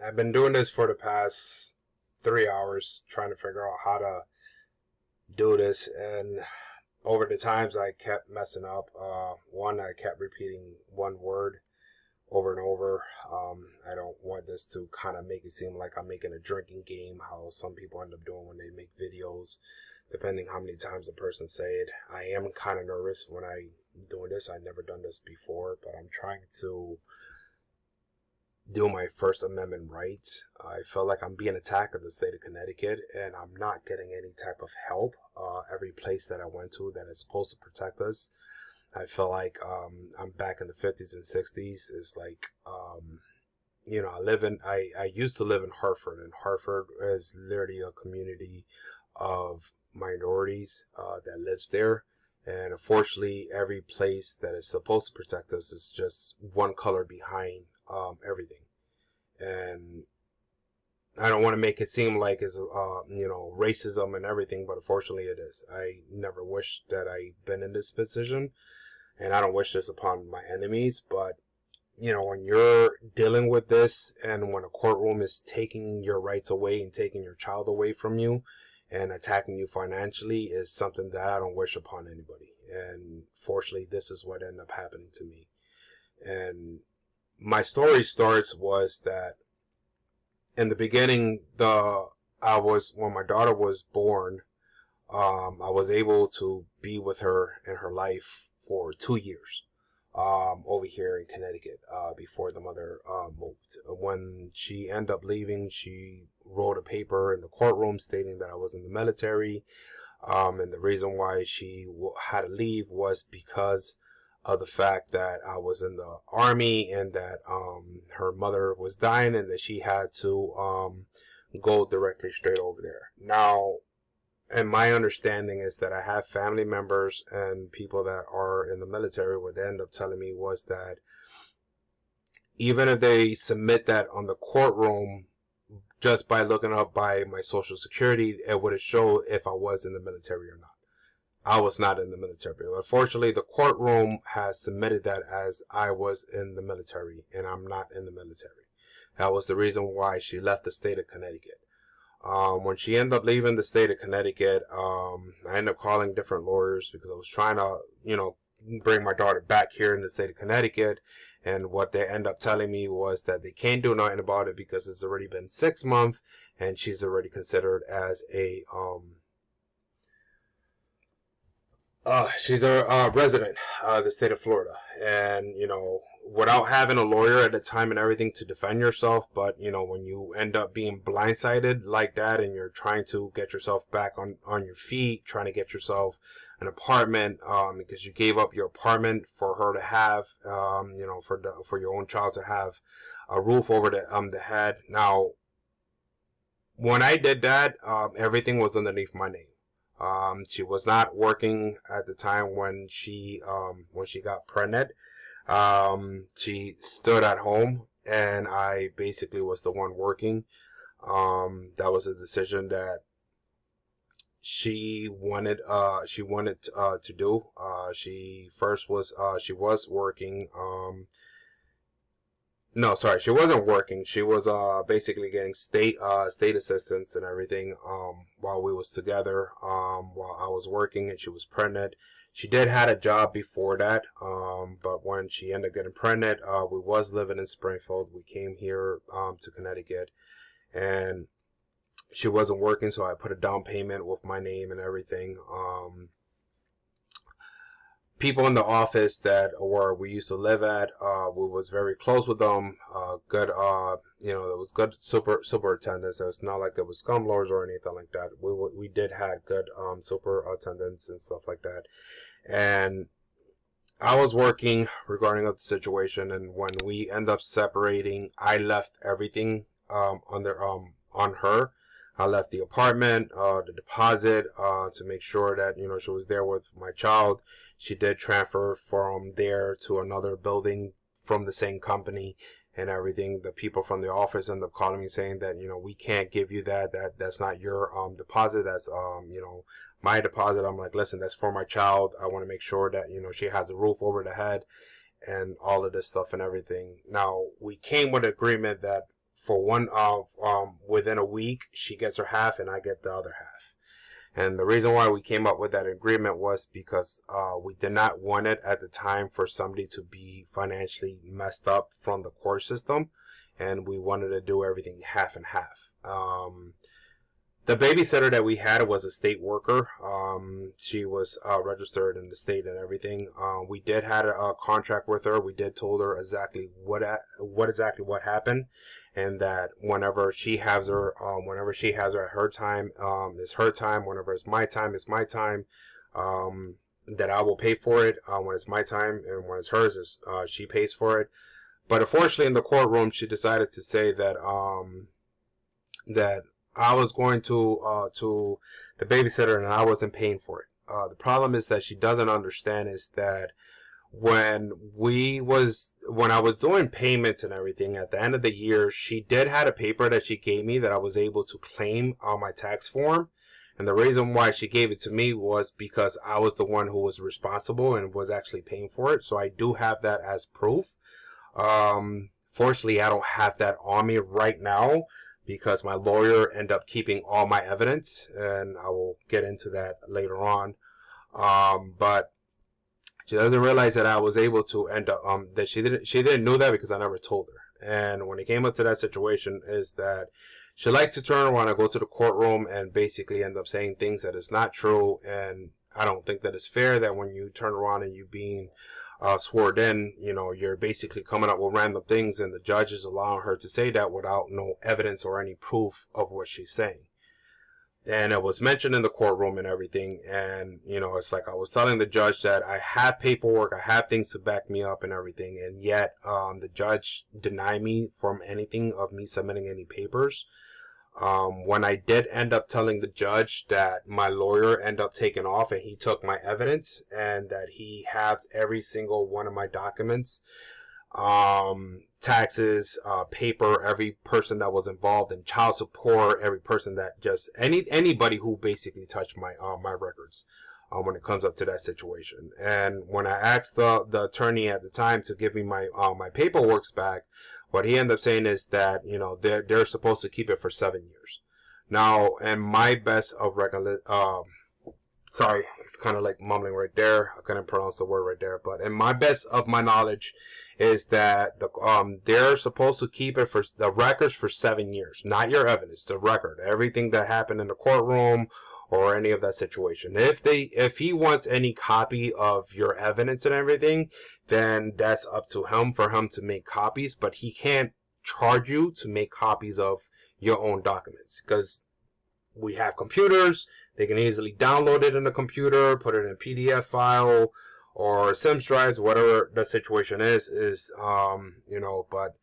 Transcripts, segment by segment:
I've been doing this for the past 3 hours, trying to figure out how to do this, and over the times I kept messing up. One, I kept repeating one word over and over. I don't want this to kind of make it seem like I'm making a drinking game, how some people end up doing when they make videos, depending how many times a person say it. I am kind of nervous when I doing this. I've never done this before, but I'm trying to do my First Amendment rights. I feel like I'm being attacked in the state of Connecticut, and I'm not getting any type of help. Every place that I went to that is supposed to protect us, I feel like I'm back in the 50s and 60s. It's like, I used to live in Hartford, and Hartford is literally a community of minorities that lives there. And unfortunately, every place that is supposed to protect us is just one color behind everything. And I don't want to make it seem like it's racism and everything, but unfortunately it is. I never wish that I'd been in this position, and I don't wish this upon my enemies. But when you're dealing with this, and when a courtroom is taking your rights away and taking your child away from you and attacking you financially, is something that I don't wish upon anybody. And fortunately, this is what ended up happening to me. And my story was that in the beginning, when my daughter was born, I was able to be with her in her life for 2 years over here in Connecticut before the mother moved. When she ended up leaving, she wrote a paper in the courtroom stating that I was in the military, and the reason why she had to leave was because of the fact that I was in the army, and that her mother was dying, and that she had to go directly straight over there. Now, and my understanding is that I have family members and people that are in the military. What they end up telling me was that even if they submit that on the courtroom, just by looking up by my social security, it would show if I was in the military or not. I was not in the military. Unfortunately, the courtroom has submitted that as I was in the military, and I'm not in the military. That was the reason why she left the state of Connecticut. When she ended up leaving the state of Connecticut, I ended up calling different lawyers because I was trying to, bring my daughter back here in the state of Connecticut. And what they end up telling me was that they can't do nothing about it because it's already been 6 months, and she's already considered as she's a resident of the state of Florida. And, without having a lawyer at the time and everything to defend yourself, but, when you end up being blindsided like that, and you're trying to get yourself back on your feet, trying to get yourself an apartment, because you gave up your apartment for her to have, for your own child to have a roof over the head. Now, when I did that, everything was underneath my name. She was not working at the time when she got pregnant. She stood at home, and I basically was the one working. That was a decision that she wanted to do. She was working. No, sorry, she wasn't working. She was basically getting state assistance and everything while we was together, while I was working, and she was pregnant. She did had a job before that, but when she ended up getting pregnant, we was living in Springfield. We came here to Connecticut, and she wasn't working, so I put a down payment with my name and everything. People in the office that we used to live at, we was very close with them. Good, there was good superintendents. It was not like there was scumlords or anything like that. We did had good superintendents and stuff like that. And I was working regarding of the situation, and when we end up separating, I left everything on her. I left the apartment, the deposit, to make sure that, she was there with my child. She did transfer from there to another building from the same company and everything. The people from the office ended up calling me saying that, we can't give you that's not your deposit. That's, my deposit. I'm like, listen, that's for my child. I want to make sure that, she has a roof over the head. and all of this stuff and everything. Now, we came with an agreement that for within a week, she gets her half and I get the other half. And the reason why we came up with that agreement was because we did not want it at the time for somebody to be financially messed up from the court system, and we wanted to do everything half and half. The babysitter that we had was a state worker. She was registered in the state and everything. We did had a contract with her. We did told her exactly what happened, and that whenever she has her at her time, is her time. Whenever it's my time, it's my time. That I will pay for it when it's my time, and when it's hers, she pays for it. But unfortunately, in the courtroom, she decided to say that that I was going to the babysitter and I wasn't paying for it. The problem is that she doesn't understand is that when I was doing payments and everything at the end of the year, she did had a paper that she gave me that I was able to claim on my tax form. And the reason why she gave it to me was because I was the one who was responsible and was actually paying for it. So I do have that as proof. Fortunately, I don't have that on me right now, because my lawyer ended up keeping all my evidence, and I will get into that later on. But she doesn't realize that I was able to end up, that she didn't know that because I never told her. And when it came up to that situation is that she liked to turn around and go to the courtroom and basically end up saying things that is not true. And I don't think that it's fair that when you turn around and you being sworn in, you're basically coming up with random things, and the judge is allowing her to say that without no evidence or any proof of what she's saying. And it was mentioned in the courtroom and everything, and it's like I was telling the judge that I have paperwork, I have things to back me up and everything, and yet the judge denied me from anything of me submitting any papers. When I did end up telling the judge that my lawyer ended up taking off and he took my evidence and that he has every single one of my documents, taxes, paper, every person that was involved in child support, every person that just anybody who basically touched my records when it comes up to that situation. And when I asked the attorney at the time to give me my paperwork back, what he ended up saying is that they're supposed to keep it for 7 years. Now, and my best of sorry, it's kind of like mumbling right there. I couldn't pronounce the word right there. But in my best of my knowledge is that they're supposed to keep it for the records for 7 years, not your evidence, the record, everything that happened in the courtroom or any of that situation. If he wants any copy of your evidence and everything, then that's up to him for him to make copies, but he can't charge you to make copies of your own documents, because we have computers. They can easily download it in the computer, put it in a PDF file or Sims drives, whatever the situation is, but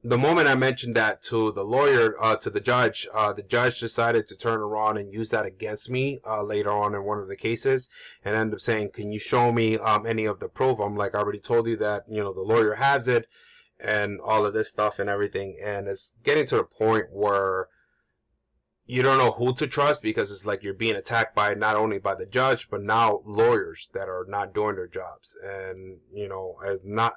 the moment I mentioned that to the lawyer, to the judge decided to turn around and use that against me later on in one of the cases, and ended up saying, "Can you show me any of the proof?" I'm like, "I already told you that the lawyer has it," and all of this stuff and everything. And it's getting to the point where you don't know who to trust, because it's like you're being attacked by not only by the judge, but now lawyers that are not doing their jobs. And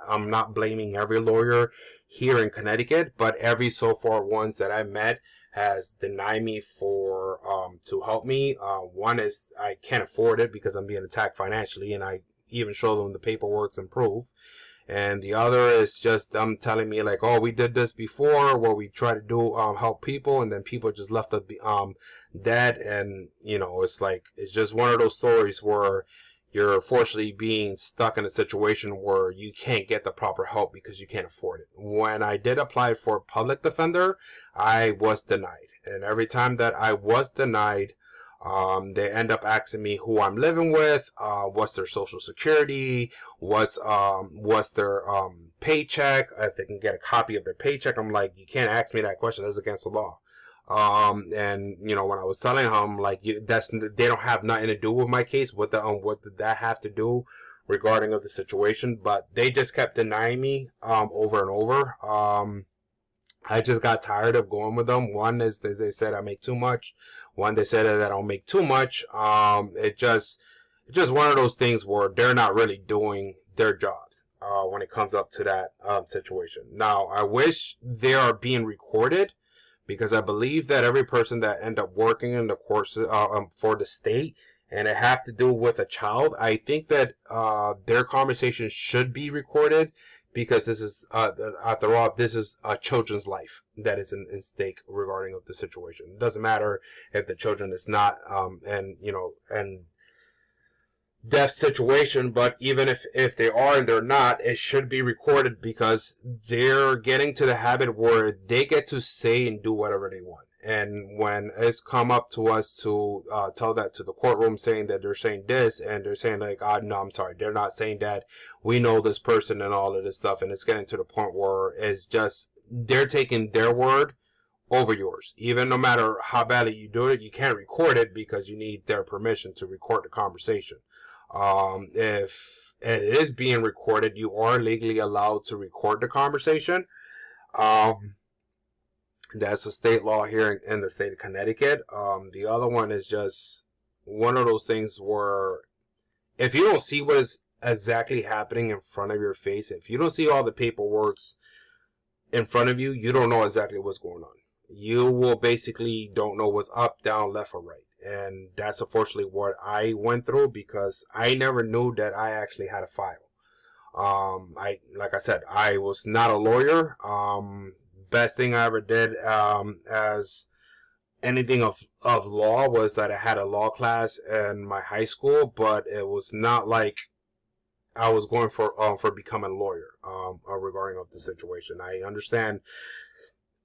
I'm not blaming every lawyer here in Connecticut, but every so far ones that I met has denied me for to help me. One is I can't afford it because I'm being attacked financially, and I even show them the paperwork and proof. And the other is just them telling me like, "Oh, we did this before where we try to do help people, and then people just left us dead." And it's like, it's just one of those stories where you're fortunately being stuck in a situation where you can't get the proper help because you can't afford it. When I did apply for public defender, I was denied, and every time that I was denied, they end up asking me who I'm living with, what's their social security, what's their paycheck, if they can get a copy of their paycheck. I'm like, you can't ask me that question. That's against the law. And when I was telling him like, they don't have nothing to do with my case. What did that have to do regarding of the situation? But they just kept denying me over and over. I just got tired of going with them. One is they said I make too much. One, they said that I don't make too much. It's just one of those things where they're not really doing their jobs when it comes up to that situation. Now, I wish they are being recorded, because I believe that every person that end up working in the course for the state, and it have to do with a child, I think that their conversation should be recorded, because this is after all, this is a children's life that is in stake regarding of the situation. It doesn't matter if the children is not and death situation, but even if they are and they're not, it should be recorded, because they're getting to the habit where they get to say and do whatever they want. And when it's come up to us to tell that to the courtroom, saying that they're saying this, and they're saying like, no, I'm sorry, they're not saying that, we know this person and all of this stuff, and it's getting to the point where it's just they're taking their word over yours. Even no matter how badly you do it, you can't record it, because you need their permission to record the conversation. If it is being recorded, you are legally allowed to record the conversation. That's a state law here in the state of Connecticut. The other one is just one of those things where if you don't see what is exactly happening in front of your face, if you don't see all the paperwork in front of you, you don't know exactly what's going on. You will basically don't know what's up, down, left, or right. And that's unfortunately what I went through, because I never knew that I actually had a file. Like I said, I was not a lawyer. Best thing I ever did as anything of law was that I had a law class in my high school, but it was not like I was going for becoming a lawyer regarding of the situation. I understand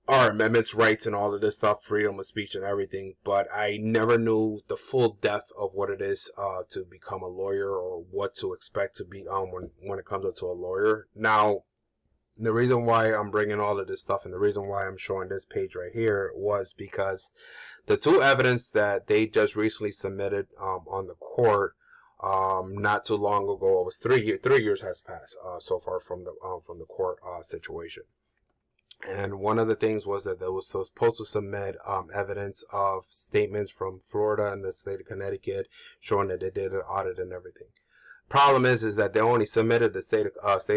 our amendments, rights, and all of this stuff, freedom of speech and everything, but I never knew the full depth of what it is to become a lawyer, or what to expect to be when it comes up to a lawyer. Now, the reason why I'm bringing all of this stuff, and the reason why I'm showing this page right here, was because the two evidence that they just recently submitted on the court not too long ago, it was 3 years. 3 years has passed so far from the court situation. And one of the things was that they was supposed to submit evidence of statements from Florida and the state of Connecticut showing that they did an audit and everything. Problem is that they only submitted the state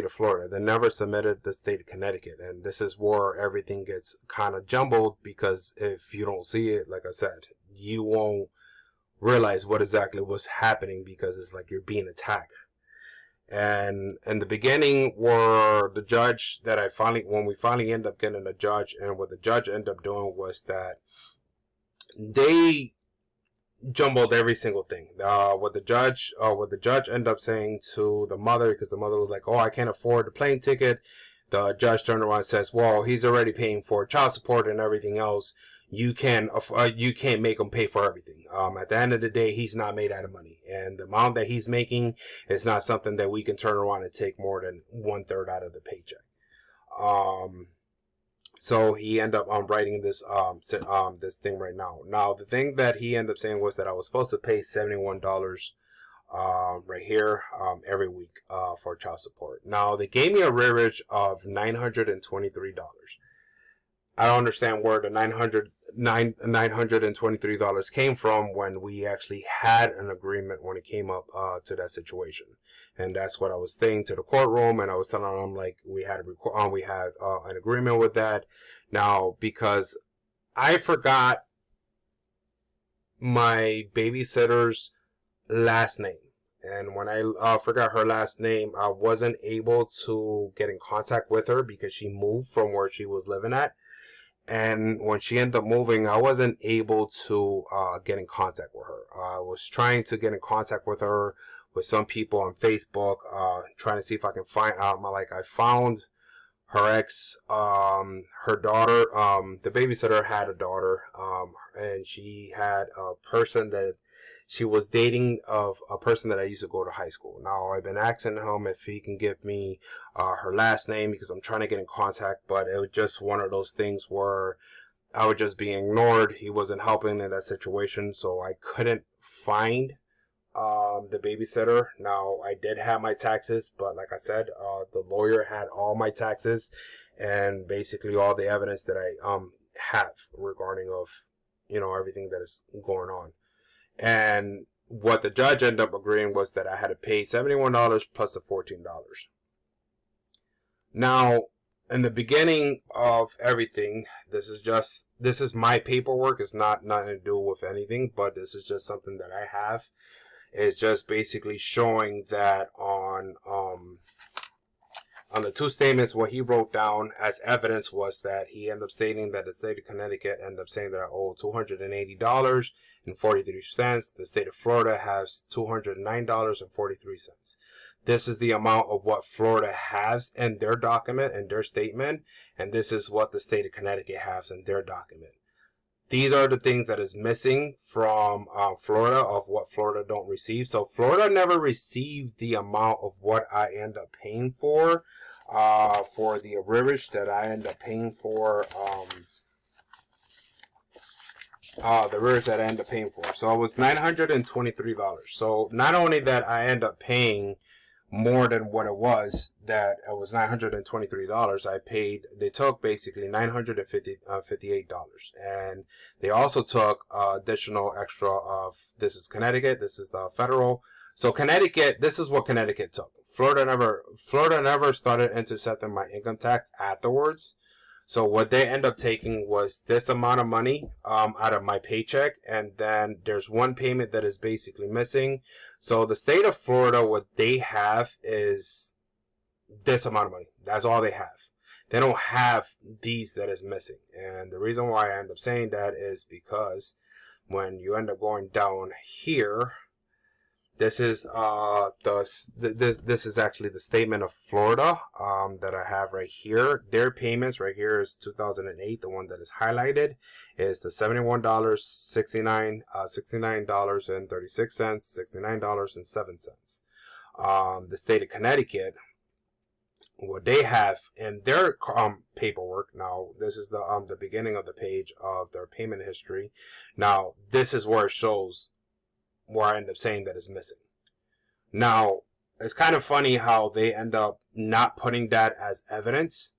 of Florida. They never submitted the state of Connecticut, and this is where everything gets kind of jumbled, because if you don't see it, like I said, you won't realize what exactly was happening, because it's like you're being attacked. And in the beginning, were the judge that when we finally end up getting a judge, and what the judge ended up doing was that they jumbled every single thing. What the judge ended up saying to the mother, because the mother was like, "Oh, I can't afford the plane ticket." The judge turned around and says, "Well, he's already paying for child support and everything else. You can't make him pay for everything. At the end of the day, he's not made out of money, and the amount that he's making is not something that we can turn around and take more than 1/3 out of the paycheck." So he ended up writing this this thing right now. Now the thing that he ended up saying was that I was supposed to pay $71 right here every week for child support. Now they gave me a rearage of $923. I don't understand where the $923 came from, when we actually had an agreement when it came up to that situation. And that's what I was saying to the courtroom, and I was telling them like we had an agreement with that. Now, because I forgot my babysitter's last name, and when I forgot her last name, I wasn't able to get in contact with her because she moved from where she was living at. And when she ended up moving, I wasn't able to get in contact with her. I was trying to get in contact with her with some people on Facebook, trying to see if I can find out. I found her ex, her daughter. The babysitter had a daughter, and she had a person that she was dating, of a person that I used to go to high school. Now, I've been asking him if he can give me her last name, because I'm trying to get in contact, but it was just one of those things where I was just being ignored. He wasn't helping in that situation, so I couldn't find the babysitter. Now, I did have my taxes, but like I said, the lawyer had all my taxes and basically all the evidence that I have regarding of everything that is going on. And what the judge ended up agreeing was that I had to pay $71 plus the $14. Now, in the beginning of everything, this is my paperwork. It's not nothing to do with anything, but this is just something that I have. It's just basically showing that on the two statements, what he wrote down as evidence was that he ended up stating that the state of Connecticut ended up saying that I owe $280.43. The state of Florida has $209.43. This is the amount of what Florida has in their document, in their statement, and this is what the state of Connecticut has in their document. These are the things that is missing from Florida, of what Florida don't receive. So Florida never received the amount of what I end up paying for the arrearage that I end up paying for, the arrearage that I end up paying for. So it was $923. So not only that I end up paying more than what it was, that it was $923, I paid, they took basically $958, and they also took additional extra of, this is Connecticut, this is the federal. So Connecticut, this is what Connecticut took. Florida never started intercepting my income tax afterwards. So what they end up taking was this amount of money out of my paycheck, and then there's one payment that is basically missing. So the state of Florida, what they have is this amount of money. That's all they have. They don't have these that is missing. And the reason why I end up saying that is because when you end up going down here, this is this is actually the statement of Florida that I have right here. Their payments right here is 2008. The one that is highlighted is the $71.69, $69.36, $69.07. The state of Connecticut, what they have in their paperwork. Now this is the beginning of the page of their payment history. Now this is where it shows where I end up saying that is missing. Now, it's kind of funny how they end up not putting that as evidence,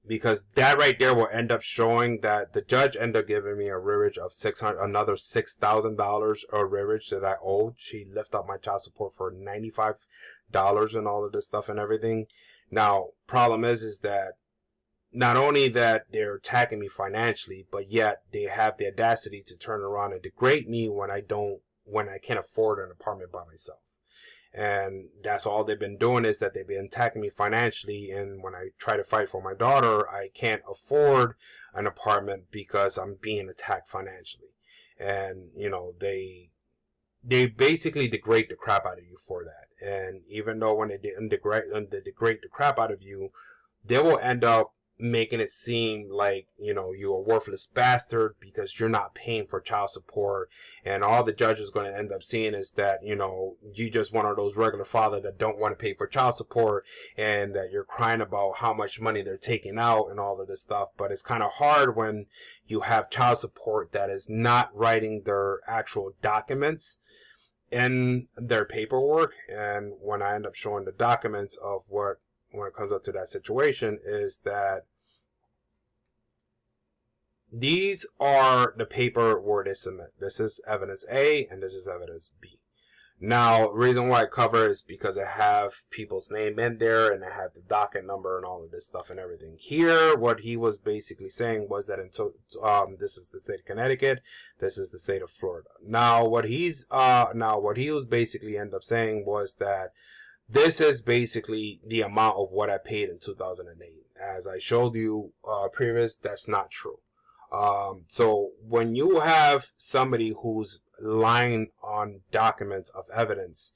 because that right there will end up showing that the judge ended up giving me a arrearage of another $6,000 arrearage that I owed. She lifted up my child support for $95 and all of this stuff and everything. Now, problem is that not only that they're attacking me financially, but yet they have the audacity to turn around and degrade me when I can't afford an apartment by myself. And that's all they've been doing, is that they've been attacking me financially. And when I try to fight for my daughter, I can't afford an apartment because I'm being attacked financially. And, you know, they basically degrade the crap out of you for that. And even though when they degrade the crap out of you, they will end up making it seem like, you know, you're a worthless bastard because you're not paying for child support, and all the judge is going to end up seeing is that, you know, you just one of those regular father that don't want to pay for child support, and that you're crying about how much money they're taking out and all of this stuff. But it's kind of hard when you have child support that is not writing their actual documents in their paperwork. And when I end up showing the documents of what, when it comes up to that situation, is that these are the paper where they submit. This is evidence A and this is evidence B. Now, the reason why I cover is because I have people's name in there and I have the docket number and all of this stuff and everything. Here, what he was basically saying was that this is the state of Connecticut, this is the state of Florida. Now, what he was basically end up saying was that this is basically the amount of what I paid in 2008. As I showed you previous, that's not true. So when you have somebody who's lying on documents of evidence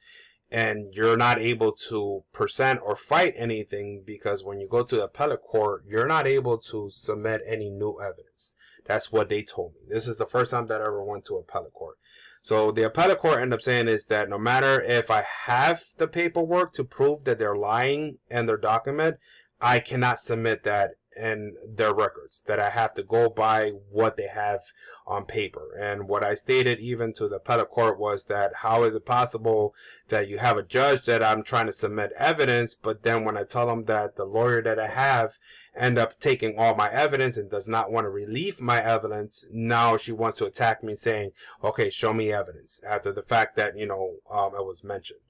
and you're not able to present or fight anything, because when you go to the appellate court, you're not able to submit any new evidence. That's what they told me. This is the first time that I ever went to appellate court. So the appellate court ended up saying is that no matter if I have the paperwork to prove that they're lying in their document, I cannot submit that in their records, that I have to go by what they have on paper. And what I stated even to the appellate court was that how is it possible that you have a judge that I'm trying to submit evidence, but then when I tell them that the lawyer that I have end up taking all my evidence and does not want to relieve my evidence, now she wants to attack me saying, okay, show me evidence, after the fact that, it was mentioned.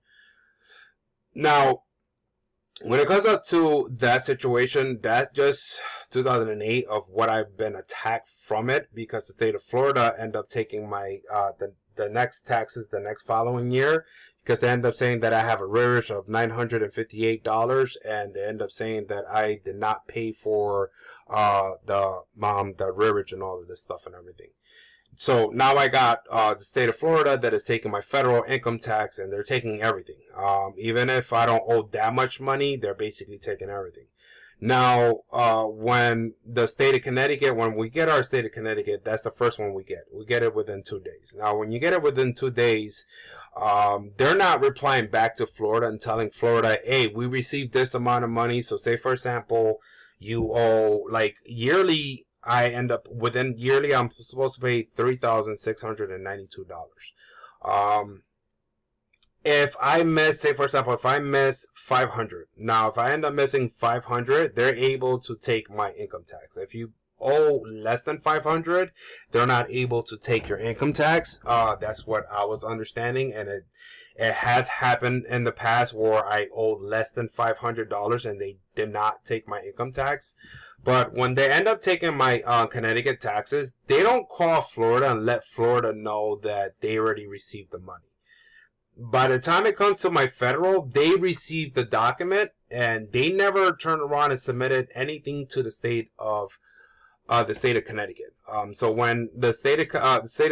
Now, when it comes up to that situation, that just 2008 of what I've been attacked from it, because the state of Florida ended up taking my the next taxes the next following year, because they end up saying that I have a rearage of $958, and they end up saying that I did not pay for the rearage and all of this stuff and everything. So now I got the state of Florida that is taking my federal income tax, and they're taking everything. Even if I don't owe that much money, they're basically taking everything. Now, when the state of Connecticut, when we get our state of Connecticut, that's the first one we get. We get it within 2 days. Now, when you get it within 2 days, they're not replying back to Florida and telling Florida, hey, we received this amount of money. So say, for example, you owe like yearly, I end up within yearly, I'm supposed to pay $3,692. If I miss, say for example, if I miss 500, now if I end up missing 500, they're able to take my income tax. If you owe less than 500, they're not able to take your income tax. That's what I was understanding, and it has happened in the past where I owed less than $500 and they did not take my income tax. But when they end up taking my Connecticut taxes, they don't call Florida and let Florida know that they already received the money. By the time it comes to my federal, they receive the document and they never turn around and submitted anything to the state of Connecticut. So when the state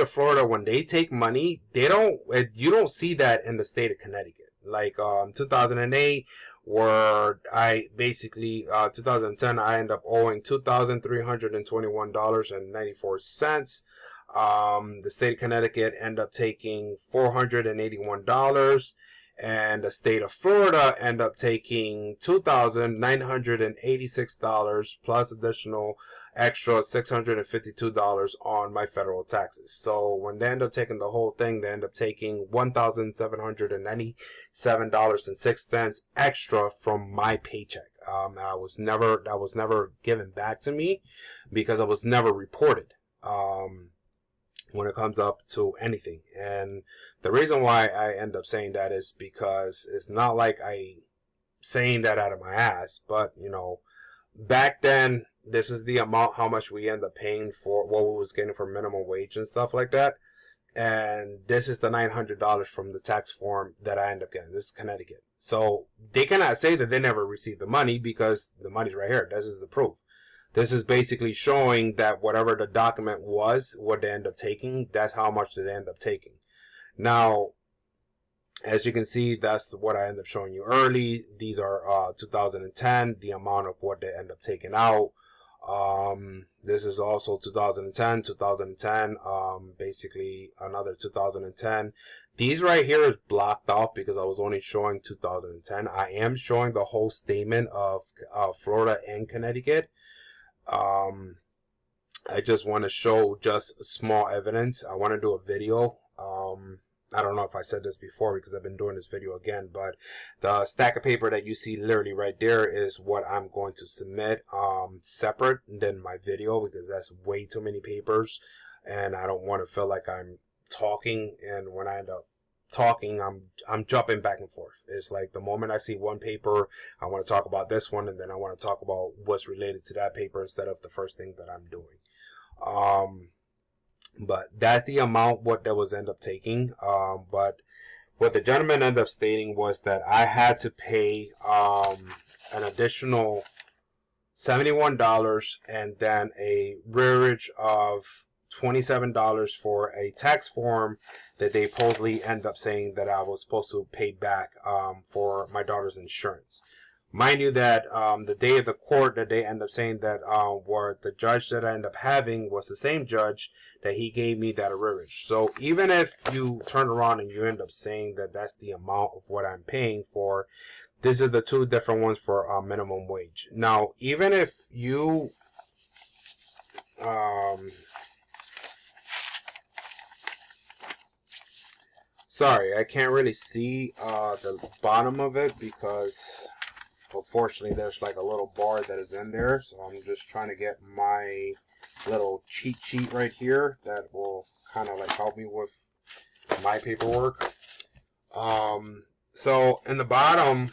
of Florida, when they take money, you don't see that in the state of Connecticut. Like 2008, where I basically 2010, I end up owing $2,321.94. The state of Connecticut end up taking $481, and the state of Florida end up taking $2,986 plus additional extra $652 on my federal taxes. So when they end up taking the whole thing, they end up taking $1,797.06 extra from my paycheck. That was never given back to me because I was never reported. When it comes up to anything. And the reason why I end up saying that is because it's not like I saying that out of my ass, but back then, this is the amount how much we end up paying for what we was getting for minimum wage and stuff like that. And this is the $900 from the tax form that I end up getting. This is Connecticut. So they cannot say that they never received the money because the money's right here. This is the proof. This is basically showing that whatever the document was, what they end up taking, that's how much they end up taking. Now, as you can see, that's what I end up showing you early. These are 2010, the amount of what they end up taking out. This is also 2010, basically another 2010. These right here is blocked off because I was only showing 2010. I am showing the whole statement of Florida and Connecticut. I just want to show just small evidence. I want to do a video. I don't know if I said this before because I've been doing this video again, but the stack of paper that you see literally right there is what I'm going to submit separate than my video, because that's way too many papers and I don't want to feel like I'm talking, and when I end up talking, I'm jumping back and forth. It's like the moment I see one paper, I want to talk about this one, and then I want to talk about what's related to that paper instead of the first thing that I'm doing. But that's the amount what that was end up taking. But what the gentleman ended up stating was that I had to pay an additional $71 and then a rearage of $27 for a tax form that they supposedly end up saying that I was supposed to pay back for my daughter's insurance. Mind you that the day of the court that they end up saying that where the judge that I end up having was the same judge that he gave me that arrearage. So even if you turn around and you end up saying that that's the amount of what I'm paying for, these are the two different ones for minimum wage. Now, even if you sorry, I can't really see the bottom of it because unfortunately there's like a little bar that is in there, so I'm just trying to get my little cheat sheet right here that will kind of like help me with my paperwork. So in the bottom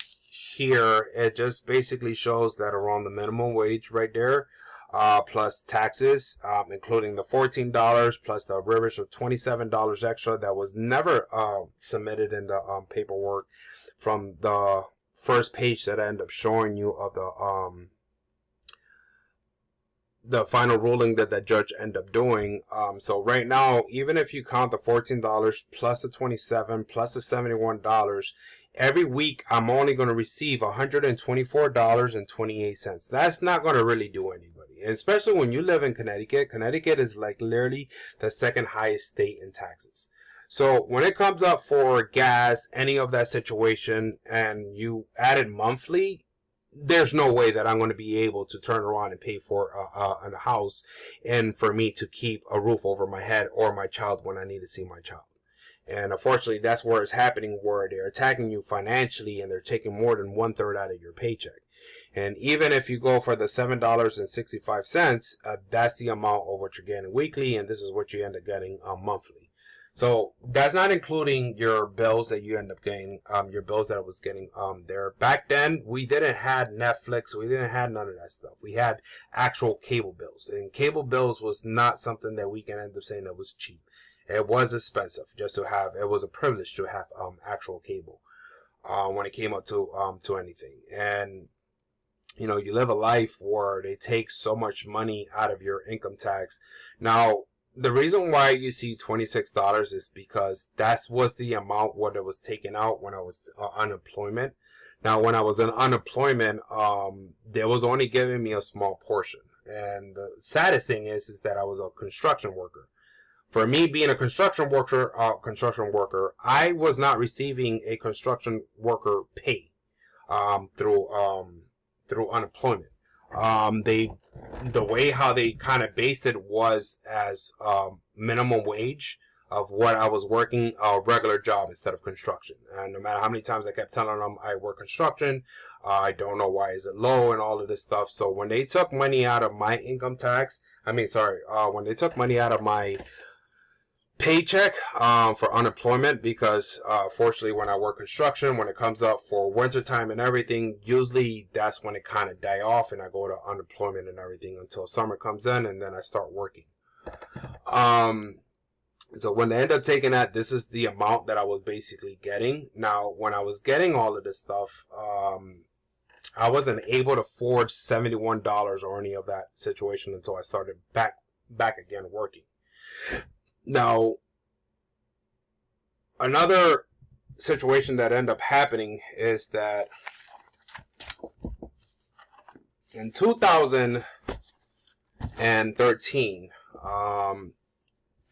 here, it just basically shows that around the minimum wage right there, plus taxes, including the $14 plus the arrearage of $27 extra that was never submitted in the paperwork from the first page that I end up showing you of the final ruling that the judge ended up doing. So right now, even if you count the $14 plus the $27 plus the $71, every week I'm only going to receive $124.28. That's not going to really do anybody, and especially when you live in Connecticut. Connecticut is like literally the second highest state in taxes. So when it comes up for gas, any of that situation, and you add it monthly, there's no way that I'm going to be able to turn around and pay for a house and for me to keep a roof over my head or my child when I need to see my child. And unfortunately, that's where it's happening, where they're attacking you financially and they're taking more than 1/3 out of your paycheck. And even if you go for the $7.65, that's the amount of what you're getting weekly, and this is what you end up getting monthly. So that's not including your bills that you end up getting, your bills that I was getting there. Back then, we didn't have Netflix. We didn't have none of that stuff. We had actual cable bills. And cable bills was not something that we can end up saying that was cheap. It was expensive just to have. It was a privilege to have actual cable when it came up to anything. And you know, you live a life where they take so much money out of your income tax. Now, the reason why you see $26 is because that was the amount what it was taken out when I was unemployment. Now, when I was in unemployment, they was only giving me a small portion. And the saddest thing is that I was a construction worker. For me being a construction worker, I was not receiving a construction worker pay through unemployment. The way how they kind of based it was as minimum wage of what I was working a regular job instead of construction. And no matter how many times I kept telling them I work construction, I don't know why is it low and all of this stuff. So when they took money out of my income tax, when they took money out of my paycheck for unemployment, because fortunately when I work construction, when it comes up for winter time and everything, usually that's when it kind of die off and I go to unemployment and everything until summer comes in, and then I start working. So when they end up taking that, this is the amount that I was basically getting. Now, when I was getting all of this stuff, I wasn't able to afford $71 or any of that situation until I started back again working. Now, another situation that ended up happening is that in 2013,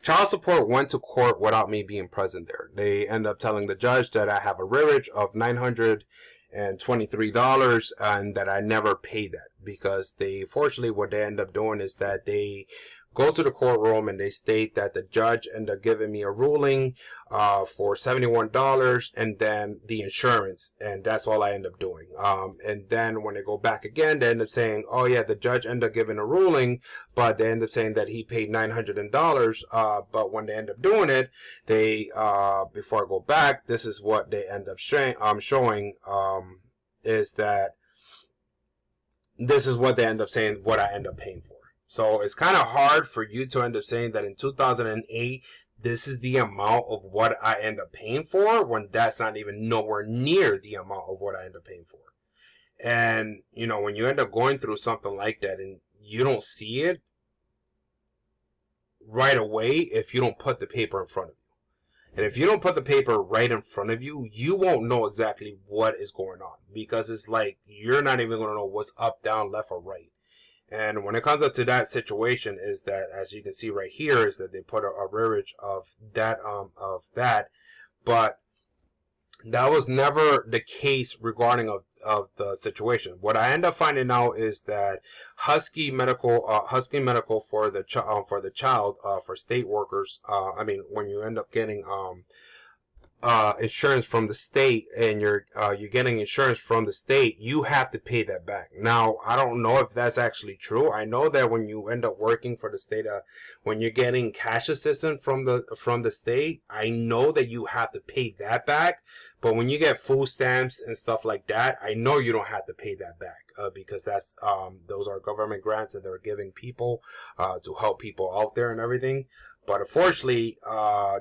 child support went to court without me being present there. They end up telling the judge that I have a arrearage of $923 and that I never paid that, because fortunately what they end up doing is that they go to the courtroom and they state that the judge ended up giving me a ruling for $71 and then the insurance, and that's all I end up doing. And then when they go back again, they end up saying, oh yeah, the judge ended up giving a ruling, but they end up saying that he paid $900. But when they end up doing it, they before I go back, this is what they end up showing is that this is what they end up saying what I end up paying for. So it's kind of hard for you to end up saying that in 2008, this is the amount of what I end up paying for, when that's not even nowhere near the amount of what I end up paying for. And, you know, when you end up going through something like that and you don't see it right away, if you don't put the paper in front of you. And if you don't put the paper right in front of you, you won't know exactly what is going on, because it's like you're not even going to know what's up, down, left, or right. And when it comes up to that situation, is that, as you can see right here, is that they put a arrearage of that, but that was never the case regarding the situation. What I end up finding out is that Husky Medical for the child for state workers. I mean, when you end up getting insurance from the state, and you're getting insurance from the state, you have to pay that back. Now, I don't know if that's actually true. I know that when you end up working for the state, when you're getting cash assistance from the state, I know that you have to pay that back. But when you get food stamps and stuff like that, I know you don't have to pay that back, because that's those are government grants that they're giving people to help people out there and everything. But unfortunately,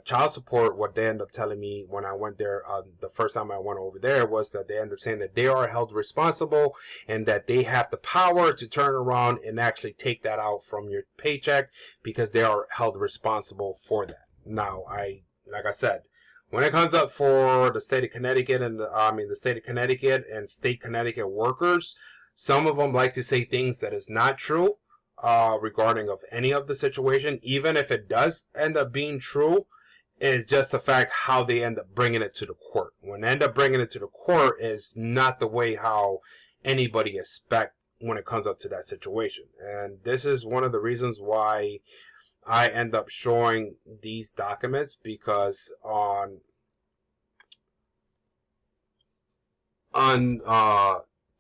child support, what they end up telling me when I went there, the first time I went over there, was that they end up saying that they are held responsible and that they have the power to turn around and actually take that out from your paycheck, because they are held responsible for that. Now, like I said, when it comes up for the state of Connecticut and the state of Connecticut and state Connecticut workers, some of them like to say things that is not true. Regarding of any of the situation, even if it does end up being true, it's just the fact how they end up bringing it to the court. When they end up bringing it to the court is not the way how anybody expect when it comes up to that situation. And this is one of the reasons why I end up showing these documents, because on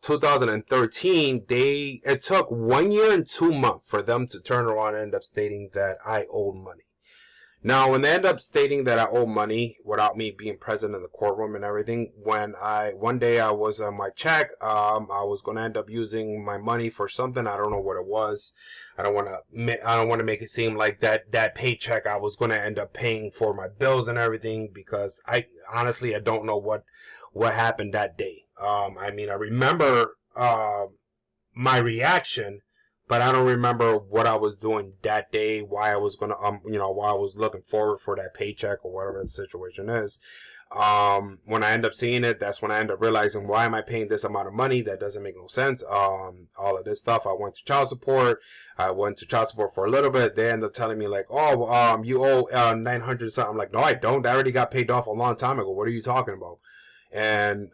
2013, it took 1 year and 2 months for them to turn around and end up stating that I owed money. Now, when they end up stating that I owe money without me being present in the courtroom and everything, one day I was on my check, I was going to end up using my money for something. I don't know what it was. I don't want to make it seem like that paycheck I was going to end up paying for my bills and everything, because I don't know what happened that day. I mean, I remember my reaction, but I don't remember what I was doing that day, why I was gonna, why I was looking forward for that paycheck or whatever the situation is. When I end up seeing it, that's when I end up realizing, why am I paying this amount of money? That doesn't make no sense. All of this stuff. I went to child support. I went to child support for a little bit. They end up telling me like, oh, you owe 900 something. I'm like, no, I don't. I already got paid off a long time ago. What are you talking about? And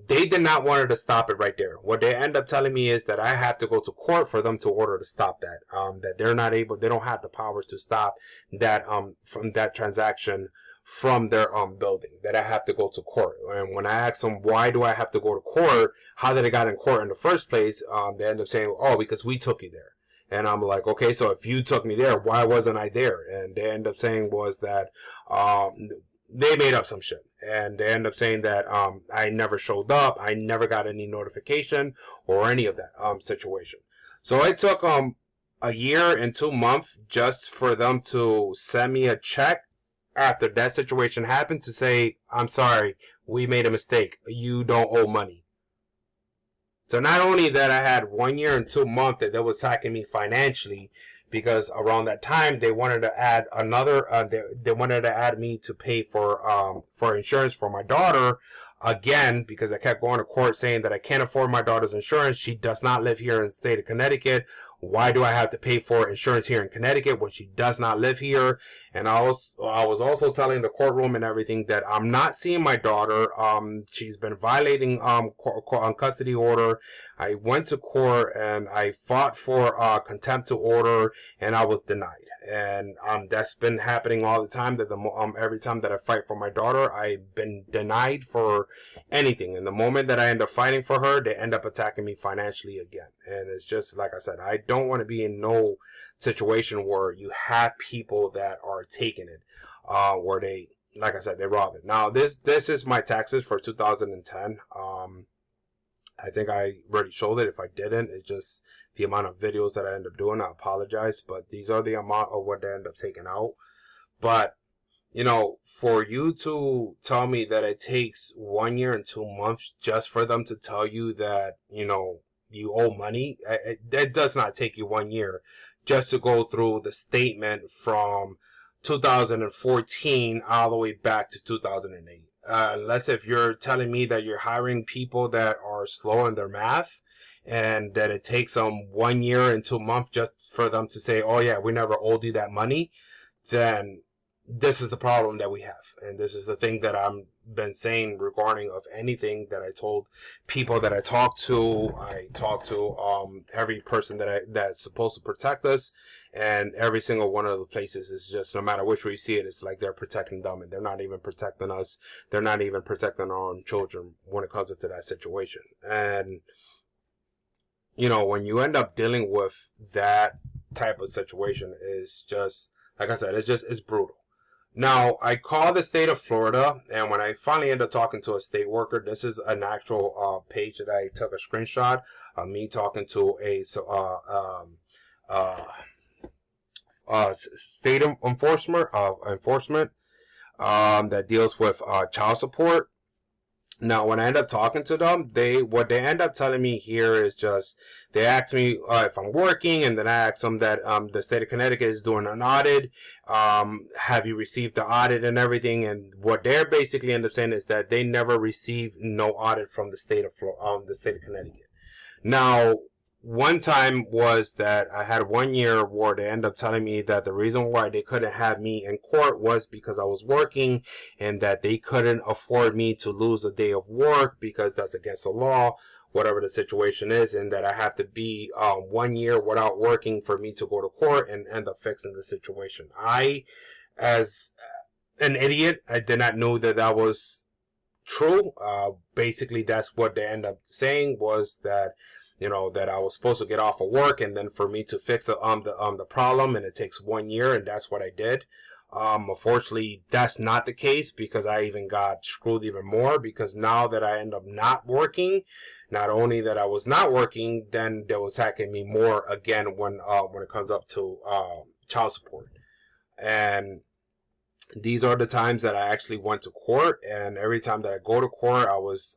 they did not want to stop it right there. What they end up telling me is that I have to go to court for them to order to stop that. That they don't have the power to stop that from that transaction from their building. That I have to go to court. And when I asked them, why do I have to go to court? How did I got in court in the first place? They end up saying, oh, because we took you there. And I'm like, okay, so if you took me there, why wasn't I there? And they end up saying was that they made up some shit, and they end up saying that I never showed up, I never got any notification or any of that situation. So it took a year and 2 months just for them to send me a check after that situation happened to say, I'm sorry, we made a mistake, you don't owe money. So not only that I had 1 year and 2 months that they was attacking me financially, because around that time they wanted to add another they wanted to add me to pay for insurance for my daughter again, because I kept going to court saying that I can't afford my daughter's insurance. She does not live here in the state of Connecticut. Why do I have to pay for insurance here in Connecticut when she does not live here? And I was also telling the courtroom and everything that I'm not seeing my daughter. She's been violating custody order. I went to court and I fought for contempt of order, and I was denied. And that's been happening all the time. That every time that I fight for my daughter, I've been denied for anything. And the moment that I end up fighting for her, they end up attacking me financially again. And it's just like I said, I don't want to be in no situation where you have people that are taking it, where they, like I said, they rob it. Now this is my taxes for 2010. I think I already showed it. If I didn't, it's just the amount of videos that I end up doing. I apologize, but these are the amount of what they end up taking out. But for you to tell me that it takes 1 year and 2 months just for them to tell you that you owe money, that does not take you 1 year just to go through the statement from 2014 all the way back to 2008. Unless if you're telling me that you're hiring people that are slow in their math, and that it takes them 1 year and 2 months just for them to say, oh yeah, we never owed you that money, then this is the problem that we have, and this is the thing that I'm been saying regarding of anything that I told people that I talk to. I talk to every person that's supposed to protect us, and every single one of the places is just, no matter which way you see it, it's like they're protecting them, and they're not even protecting us. They're not even protecting our own children when it comes to that situation. And when you end up dealing with that type of situation, is just, like I said, it's brutal. Now, I called the state of Florida, and when I finally ended up talking to a state worker, this is an actual page that I took a screenshot of me talking to a uh, state enforcement that deals with child support. Now, when I end up talking to them, what they end up telling me here is just, they ask me if I'm working, and then I ask them that the state of Connecticut is doing an audit. Have you received the audit and everything? And what they're basically end up saying is that they never received no audit from the state of Connecticut. Now, one time was that I had 1 year where they end up telling me that the reason why they couldn't have me in court was because I was working, and that they couldn't afford me to lose a day of work because that's against the law, whatever the situation is, and that I have to be 1 year without working for me to go to court and end up fixing the situation. I, as an idiot, I did not know that that was true. Basically, that's what they end up saying, was that that I was supposed to get off of work, and then for me to fix the problem, and it takes 1 year, and that's what I did. Unfortunately, that's not the case, because I even got screwed even more, because now that I end up not working, not only that I was not working, then they was hacking me more again when it comes up to child support. And these are the times that I actually went to court, and every time that I go to court, I was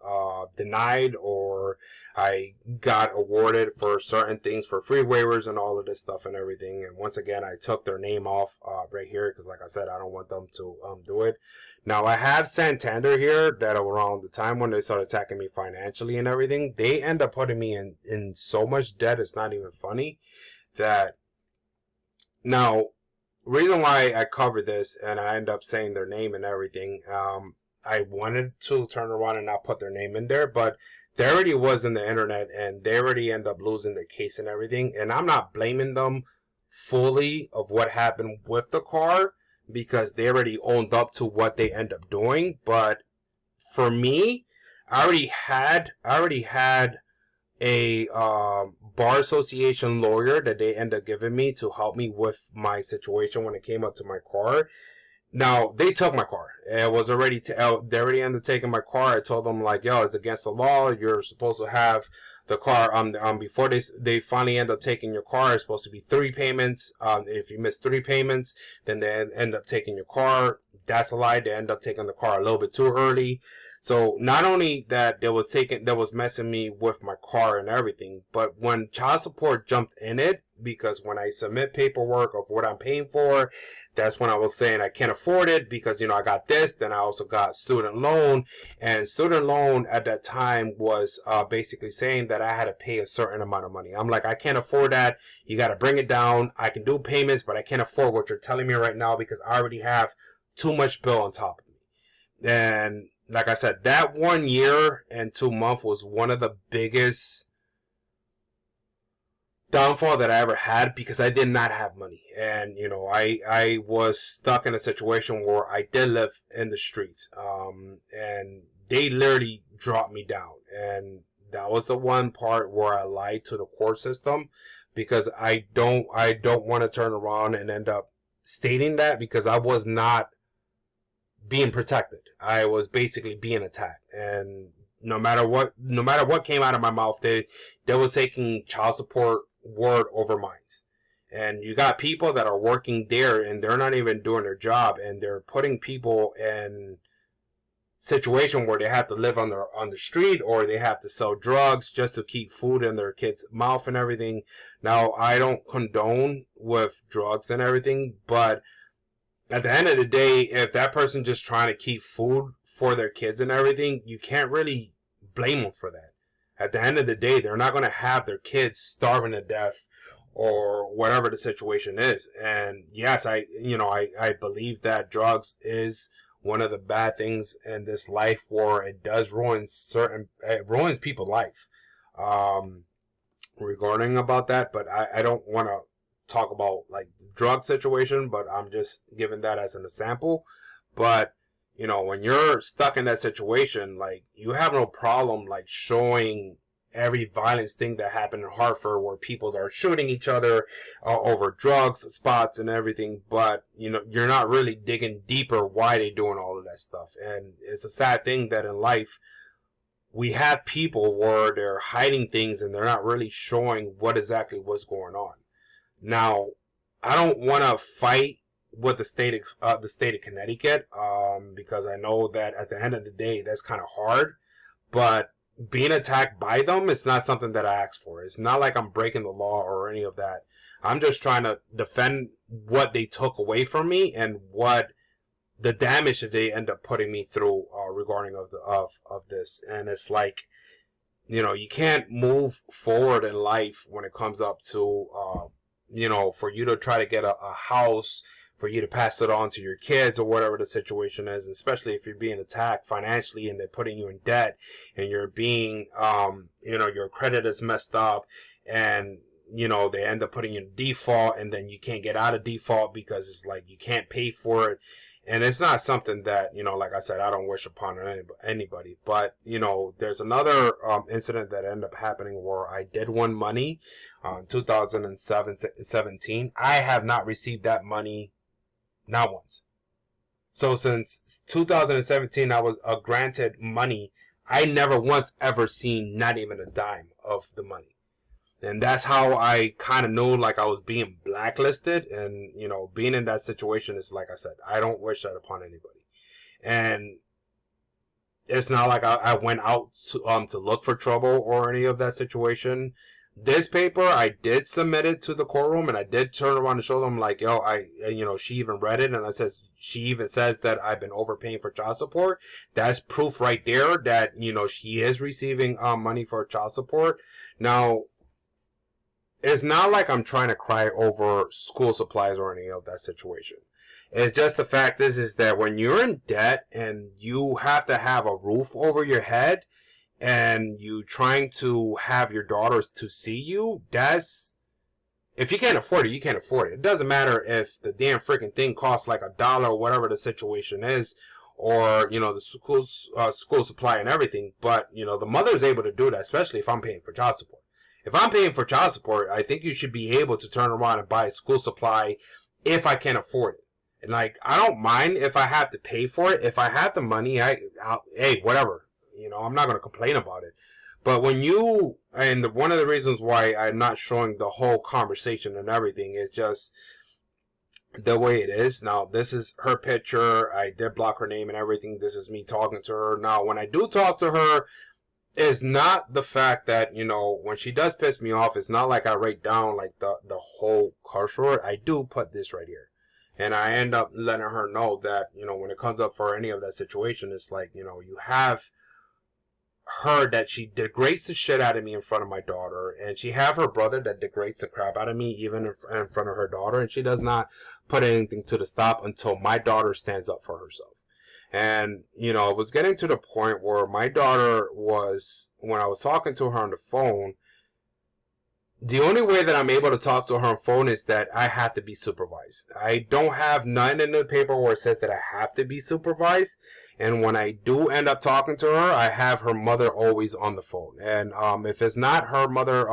denied, or I got awarded for certain things for free waivers and all of this stuff and everything. And once again, I took their name off right here, because, like I said, I don't want them to do it. Now, I have Santander here, that around the time when they started attacking me financially and everything, they end up putting me in so much debt, it's not even funny. That now, reason why I covered this and I end up saying their name and everything, I wanted to turn around and not put their name in there, but they already was in the internet, and they already end up losing their case and everything. And I'm not blaming them fully of what happened with the car, because they already owned up to what they end up doing. But for me, I already had a bar association lawyer that they end up giving me to help me with my situation when it came up to my car. Now, they took my car. It was already they already ended up taking my car. I told them, like, yo, it's against the law. You're supposed to have the car before they finally end up taking your car. It's supposed to be 3 payments. If you miss 3 payments, then they end up taking your car. That's a lie. They end up taking the car a little bit too early. So not only that was messing me with my car and everything, but when child support jumped in it, because when I submit paperwork of what I'm paying for, that's when I was saying I can't afford it, because I got this, then I also got student loan, and student loan at that time was basically saying that I had to pay a certain amount of money. I'm like, I can't afford that. You got to bring it down. I can do payments, but I can't afford what you're telling me right now, because I already have too much bill on top of me. And like I said, that 1 year and 2 months was one of the biggest downfall that I ever had, because I did not have money. And I was stuck in a situation where I did live in the streets, and they literally dropped me down. And that was the one part where I lied to the court system, because I don't want to turn around and end up stating that, because I was not being protected. I was basically being attacked, and no matter what came out of my mouth, they was taking child support word over mine. And you got people that are working there, and they're not even doing their job, and they're putting people in situation where they have to live on the street, or they have to sell drugs just to keep food in their kids' mouth and everything. Now, I don't condone with drugs and everything, but at the end of the day, if that person just trying to keep food for their kids and everything, you can't really blame them for that. At the end of the day, they're not going to have their kids starving to death, or whatever the situation is. And yes, I believe that drugs is one of the bad things in this life, where it does it ruins people's life. Um, Regarding about that, but I don't want to talk about like the drug situation, but I'm just giving that as an example. But when you're stuck in that situation, like, you have no problem like showing every violence thing that happened in Hartford, where people are shooting each other over drugs spots and everything, but you're not really digging deeper why they doing all of that stuff. And it's a sad thing that in life we have people where they're hiding things and they're not really showing what exactly was going on. Now, I don't want to fight with the state of Connecticut, because I know that at the end of the day that's kind of hard. But being attacked by them is not something that I asked for. It's not like I'm breaking the law or any of that. I'm just trying to defend what they took away from me and what the damage that they end up putting me through regarding of this. And it's like, you can't move forward in life when it comes up to for you to try to get a house, for you to pass it on to your kids or whatever the situation is, especially if you're being attacked financially and they're putting you in debt and you're being your credit is messed up, and they end up putting you in default, and then you can't get out of default because it's like you can't pay for it. And it's not something that, like I said, I don't wish upon anybody. But, there's another incident that ended up happening where I did win money in 2017. I have not received that money not once. So since 2017, I was granted money. I never once ever seen not even a dime of the money. And that's how I kind of knew like I was being blacklisted. And, being in that situation is, like I said, I don't wish that upon anybody. And it's not like I went out to look for trouble or any of that situation. This paper, I did submit it to the courtroom, and I did turn around and show them like, she even read it, and she even says that I've been overpaying for child support. That's proof right there that, she is receiving money for child support. Now, it's not like I'm trying to cry over school supplies or any of that situation. It's just the fact is that when you're in debt and you have to have a roof over your head and you trying to have your daughters to see you, if you can't afford it, you can't afford it. It doesn't matter if the damn freaking thing costs like $1 or whatever the situation is, or the school supply and everything. But the mother is able to do that, especially if I'm paying for child support. If I'm paying for child support, I think you should be able to turn around and buy a school supply if I can afford it. And like, I don't mind if I have to pay for it. If I have the money, hey, whatever. I'm not going to complain about it. But one of the reasons why I'm not showing the whole conversation and everything is just the way it is. Now, this is her picture. I did block her name and everything. This is me talking to her. Now, when I do talk to her, it's not the fact that, when she does piss me off, it's not like I write down like the whole curse word. I do put this right here. And I end up letting her know that, when it comes up for any of that situation, it's like, you have her that she degrades the shit out of me in front of my daughter, and she have her brother that degrades the crap out of me even in front of her daughter, and she does not put anything to the stop until my daughter stands up for herself. And, it was getting to the point where my daughter when I was talking to her on the phone, the only way that I'm able to talk to her on phone is that I have to be supervised. I don't have none in the paper where it says that I have to be supervised. And when I do end up talking to her, I have her mother always on the phone. And if it's not her mother,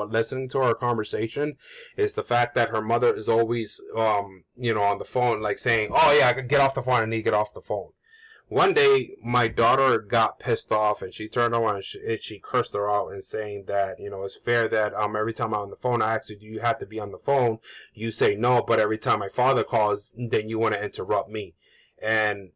listening to our conversation, it's the fact that her mother is always, on the phone, like saying, "Oh yeah, I can get off the phone. I need to get off the phone." One day, my daughter got pissed off, and she turned around and she cursed her out and saying that, it's fair that every time I'm on the phone, I ask you, do you have to be on the phone? You say no, but every time my father calls, then you want to interrupt me. And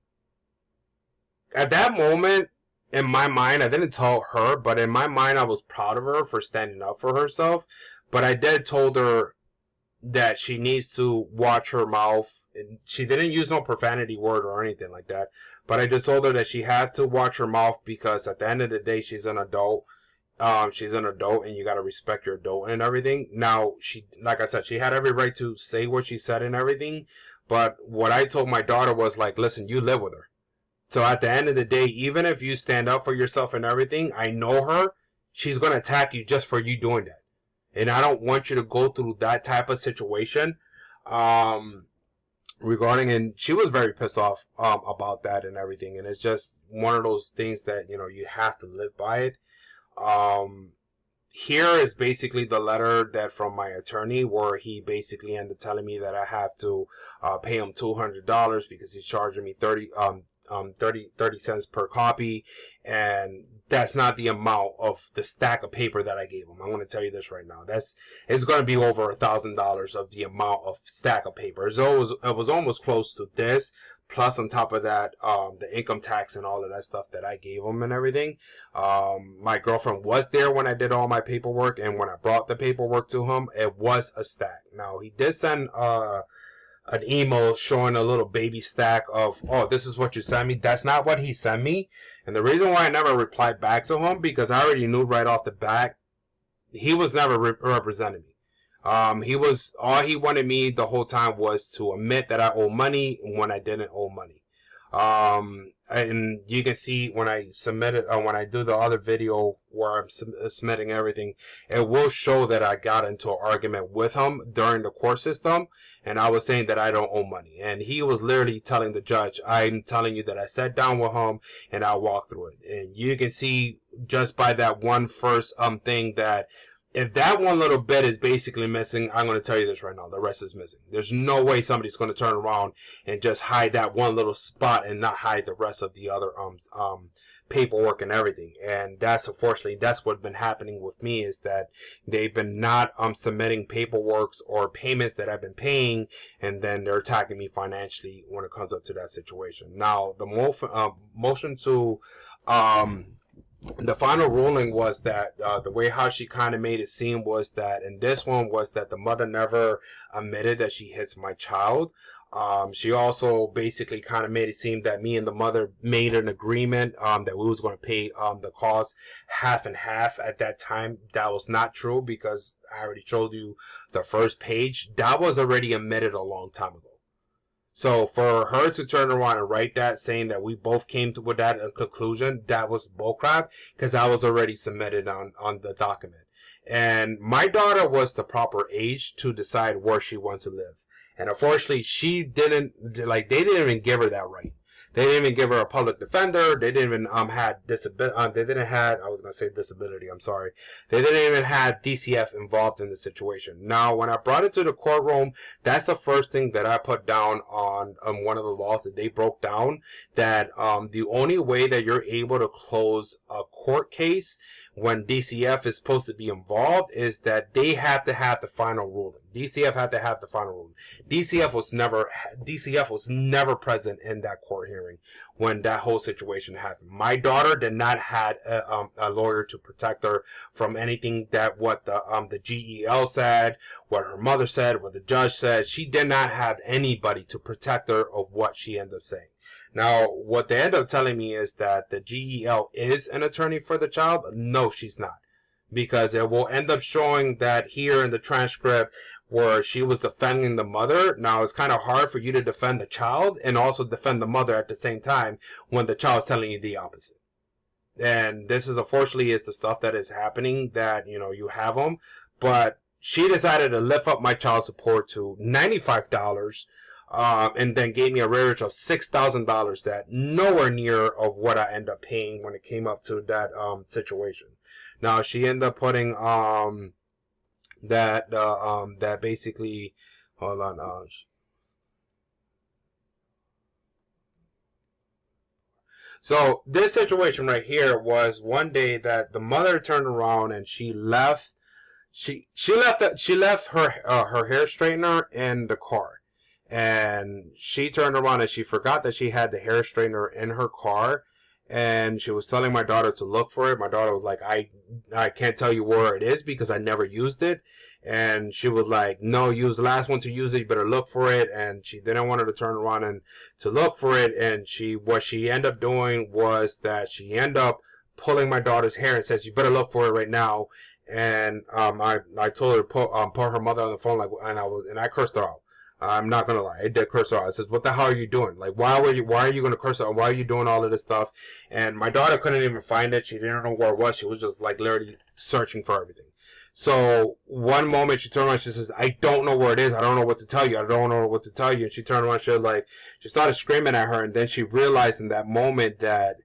at that moment, in my mind, I didn't tell her, but in my mind, I was proud of her for standing up for herself. But I did told her that she needs to watch her mouth. And she didn't use no profanity word or anything like that, but I just told her that she had to watch her mouth, because at the end of the day, she's an adult. She's an adult, and you got to respect your adult and everything. Now, she, like I said, she had every right to say what she said and everything. But what I told my daughter was like, listen, you live with her. So at the end of the day, even if you stand up for yourself and everything, I know her. She's going to attack you just for you doing that. And I don't want you to go through that type of situation. Regarding, and she was very pissed off about that and everything. And it's just one of those things that, you know, you have to live by it. Um, Here is basically the letter that from my attorney, where he basically ended up telling me that I have to pay him $200 because he's charging me 30 cents per copy, and that's not the amount of the stack of paper that I gave him. I'm going to tell you this right now. It's going to be over $1,000 of the amount of stack of paper. So it was almost close to this. Plus, on top of that, the income tax and all of that stuff that I gave him and everything. My girlfriend was there when I did all my paperwork, and when I brought the paperwork to him, it was a stack. Now, he did send an email showing a little baby stack of, oh, this is what you sent me. That's not what he sent me. And the reason why I never replied back to him, because I already knew right off the bat, he was never representing me. All he wanted me the whole time was to admit that I owe money when I didn't owe money. And you can see when I submitted, when I do the other video where I'm submitting everything, it will show that I got into an argument with him during the court system, and I was saying that I don't owe money. And he was literally telling the judge, I'm telling you that I sat down with him and I walked through it. And you can see just by that one first thing that if that one little bit is basically missing, I'm going to tell you this right now. The rest is missing. There's no way somebody's going to turn around and just hide that one little spot and not hide the rest of the other paperwork and everything. And that's, unfortunately, that's what's been happening with me, is that they've been not submitting paperwork or payments that I've been paying, and then they're attacking me financially when it comes up to that situation. Now, the motion to the final ruling was that the way how she kind of made it seem was that, and this one was that the mother never admitted that she hits my child. She also basically kind of made it seem that me and the mother made an agreement that we was going to pay the cost half and half at that time. That was not true, because I already showed you the first page. That was already admitted a long time ago. So for her to turn around and write that, saying that we both came to with that conclusion, that was bullcrap, because that was already submitted on the document. And my daughter was the proper age to decide where she wants to live. And unfortunately, she didn't, like, they didn't even give her that right. They didn't even give her a public defender. They didn't even had disability. They didn't had, I was gonna say disability. I'm sorry. They didn't even have DCF involved in the situation. Now, when I brought it to the courtroom, that's the first thing that I put down on one of the laws that they broke down. That the only way that you're able to close a court case when DCF is supposed to be involved is that they have to have the final ruling. DCF had to have the final ruling. DCF was never present in that court hearing when that whole situation happened. My daughter did not have a lawyer to protect her from anything that what the GEL said, what her mother said, what the judge said. She did not have anybody to protect her of what she ended up saying. Now, what they end up telling me is that the GEL is an attorney for the child. No, she's not. Because it will end up showing that here in the transcript where she was defending the mother. Now, it's kind of hard for you to defend the child and also defend the mother at the same time when the child's telling you the opposite. And this is, unfortunately, is the stuff that is happening, that, you know, you have them. But she decided to lift up my child support to $95. And then gave me a rearage of $6,000, that nowhere near of what I end up paying when it came up to that situation. Now, she ended up putting that basically, hold on, so this situation right here was one day that the mother turned around and she left her hair straightener in the car. And she turned around and she forgot that she had the hair straightener in her car, and she was telling my daughter to look for it. My daughter was like, I can't tell you where it is because I never used it. And she was like, no, you was the last one to use it, you better look for it. And she didn't want her to turn around and to look for it. And what she ended up doing was that she ended up pulling my daughter's hair and says, "You better look for it right now." And I told her to put her mother on the phone, like, and I cursed her out. I'm not gonna lie, I did curse her out. I says, "What the hell are you doing? Like, why are you gonna curse her out? Why are you doing all of this stuff?" And my daughter couldn't even find it. She didn't know where it was. She was just like literally searching for everything. So one moment she turned around, she says, "I don't know where it is. I don't know what to tell you. I don't know what to tell you." And she turned around, she started screaming at her, and then she realized in that moment that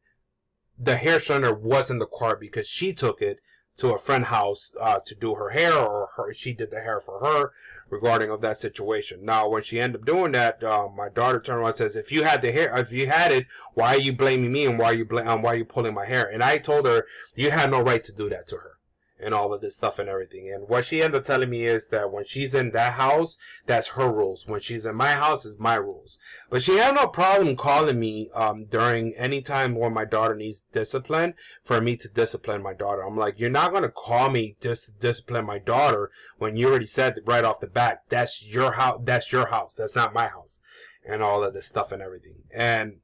the hair straightener was in the car because she took it to a friend's house to do her hair, or she did the hair for her regarding of that situation. Now, when she ended up doing that, my daughter turned around and says, "If you had the hair, if you had it, why are you blaming me, and why are you pulling my hair?" And I told her, "You had no right to do that to her." And all of this stuff and everything. And what she ended up telling me is that when she's in that house, that's her rules. When she's in my house, it's my rules. But she had no problem calling me during any time when my daughter needs discipline for me to discipline my daughter. I'm like, you're not going to call me just to discipline my daughter when you already said right off the bat, that's your house. That's your house. That's not my house. And all of this stuff and everything. And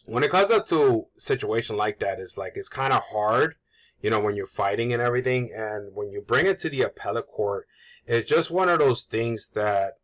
when it comes up to a situation like that, it's kind of hard, when you're fighting and everything. And when you bring it to the appellate court, it's just one of those things that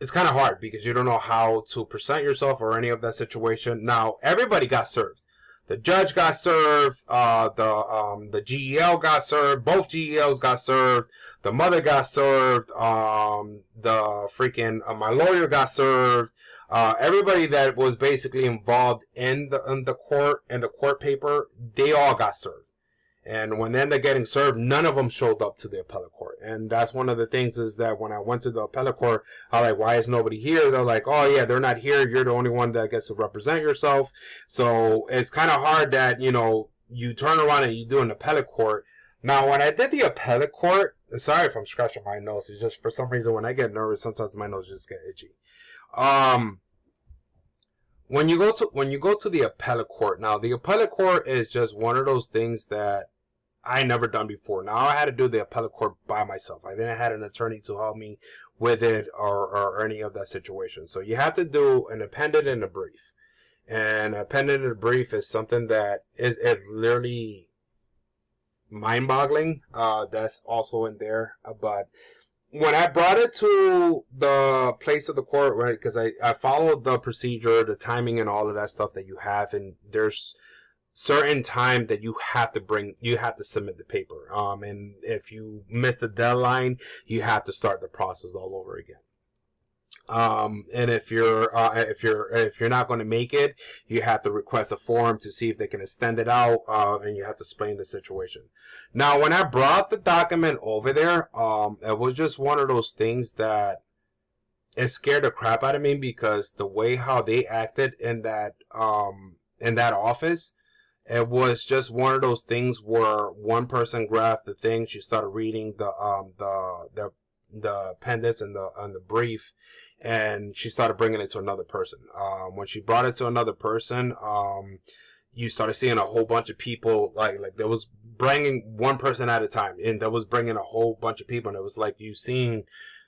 it's kind of hard because you don't know how to present yourself or any of that situation. Now, everybody got served. The judge got served. The GEL got served. Both GELs got served. The mother got served. The freaking my lawyer got served. Everybody that was basically involved in the court paper, they all got served. And when they ended up getting served, none of them showed up to the appellate court. And that's one of the things is that when I went to the appellate court, I was like, "Why is nobody here?" They're like, "Oh yeah, they're not here. You're the only one that gets to represent yourself." So it's kind of hard that, you turn around and you do an appellate court. Now, when I did the appellate court, sorry if I'm scratching my nose. It's just for some reason when I get nervous, sometimes my nose just get itchy. When you go to the appellate court, now the appellate court is just one of those things that I never done before. Now I had to do the appellate court by myself. I didn't have an attorney to help me with it or any of that situation. So you have to do an appended and a brief. And appended and a brief is something that is literally mind-boggling. That's also in there. But when I brought it to the place of the court, right, because I followed the procedure, the timing and all of that stuff that you have, and there's certain time that you have to submit the paper. And if you miss the deadline, you have to start the process all over again. And if you're not going to make it, you have to request a form to see if they can extend it out, and you have to explain the situation. Now, when I brought the document over there, it was just one of those things that it scared the crap out of me because the way how they acted in that office, it was just one of those things where one person grabbed the thing, she started reading the appendix and the brief, and she started bringing it to another person. When she brought it to another person, you started seeing a whole bunch of people, like there was bringing one person at a time, and that was bringing a whole bunch of people, and it was like you seeing,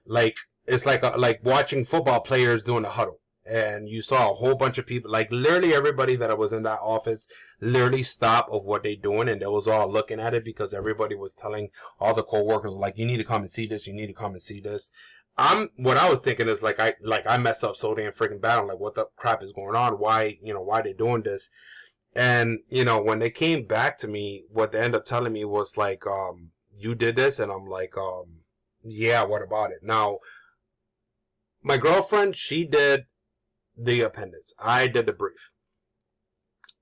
it's like watching football players doing a huddle. And you saw a whole bunch of people, like literally everybody that was in that office literally stopped of what they doing, and they was all looking at it because everybody was telling all the co-workers, like, "You need to come and see this, you need to come and see this." What I was thinking is like I messed up so damn freaking bad. I'm like, what the crap is going on? Why they doing this? And when they came back to me, what they ended up telling me was like, "You did this," and I'm like, "Yeah, what about it?" Now, my girlfriend, she did the appendix. I did the brief.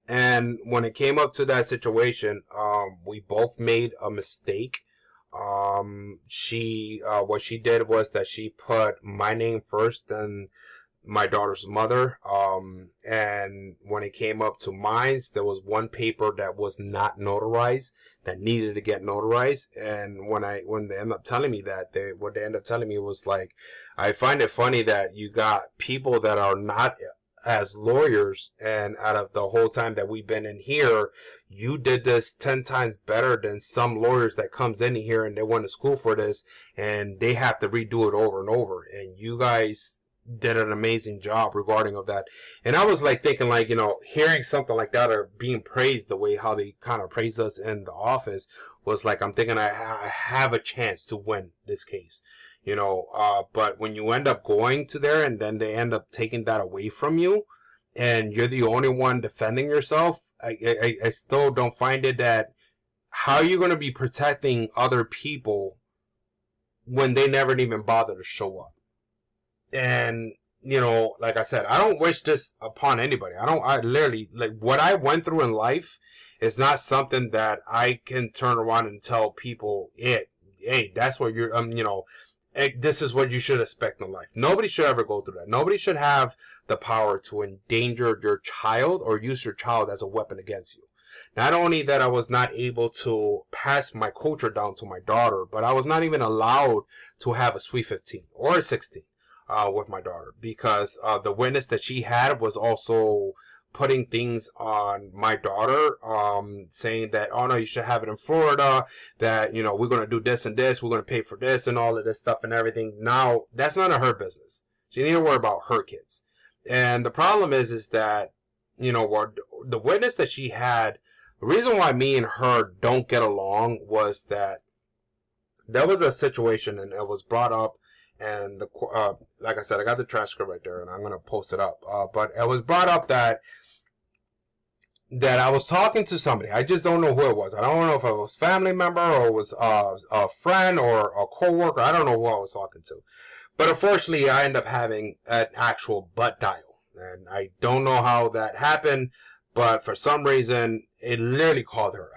And when it came up to that situation, we both made a mistake. What she did was that she put my name first and my daughter's mother. And when it came up to mine, there was one paper that was not notarized that needed to get notarized. And when they ended up telling me that, what they ended up telling me was like, "I find it funny that you got people that are not as lawyers, and out of the whole time that we've been in here, you did this 10 times better than some lawyers that comes in here and they went to school for this and they have to redo it over and over. And you guys did an amazing job regarding of that. And I was like thinking, like, hearing something like that or being praised the way how they kind of praise us in the office was like, I'm thinking I have a chance to win this case. But when you end up going to there and then they end up taking that away from you and you're the only one defending yourself, I still don't find it that how are you going to be protecting other people when they never even bother to show up? And, like I said, I don't wish this upon anybody. I literally, like, what I went through in life is not something that I can turn around and tell people, hey, that's what you're, this is what you should expect in life. Nobody should ever go through that. Nobody should have the power to endanger your child or use your child as a weapon against you. Not only that I was not able to pass my culture down to my daughter, but I was not even allowed to have a sweet 15 or a 16 with my daughter because the witness that she had was also putting things on my daughter, saying that, oh no, you should have it in Florida, that, we're going to do this and this, we're going to pay for this and all of this stuff and everything. Now, that's none of her business. She need to worry about her kids. And the problem is that, the witness that she had, the reason why me and her don't get along was that there was a situation and it was brought up, and like I said, I got the transcript right there and I'm going to post it up. But it was brought up that I was talking to somebody. I just don't know who it was. I don't know if it was a family member or it was a friend or a coworker. I don't know who I was talking to. But unfortunately, I ended up having an actual butt dial. And I don't know how that happened, but for some reason, it literally called her.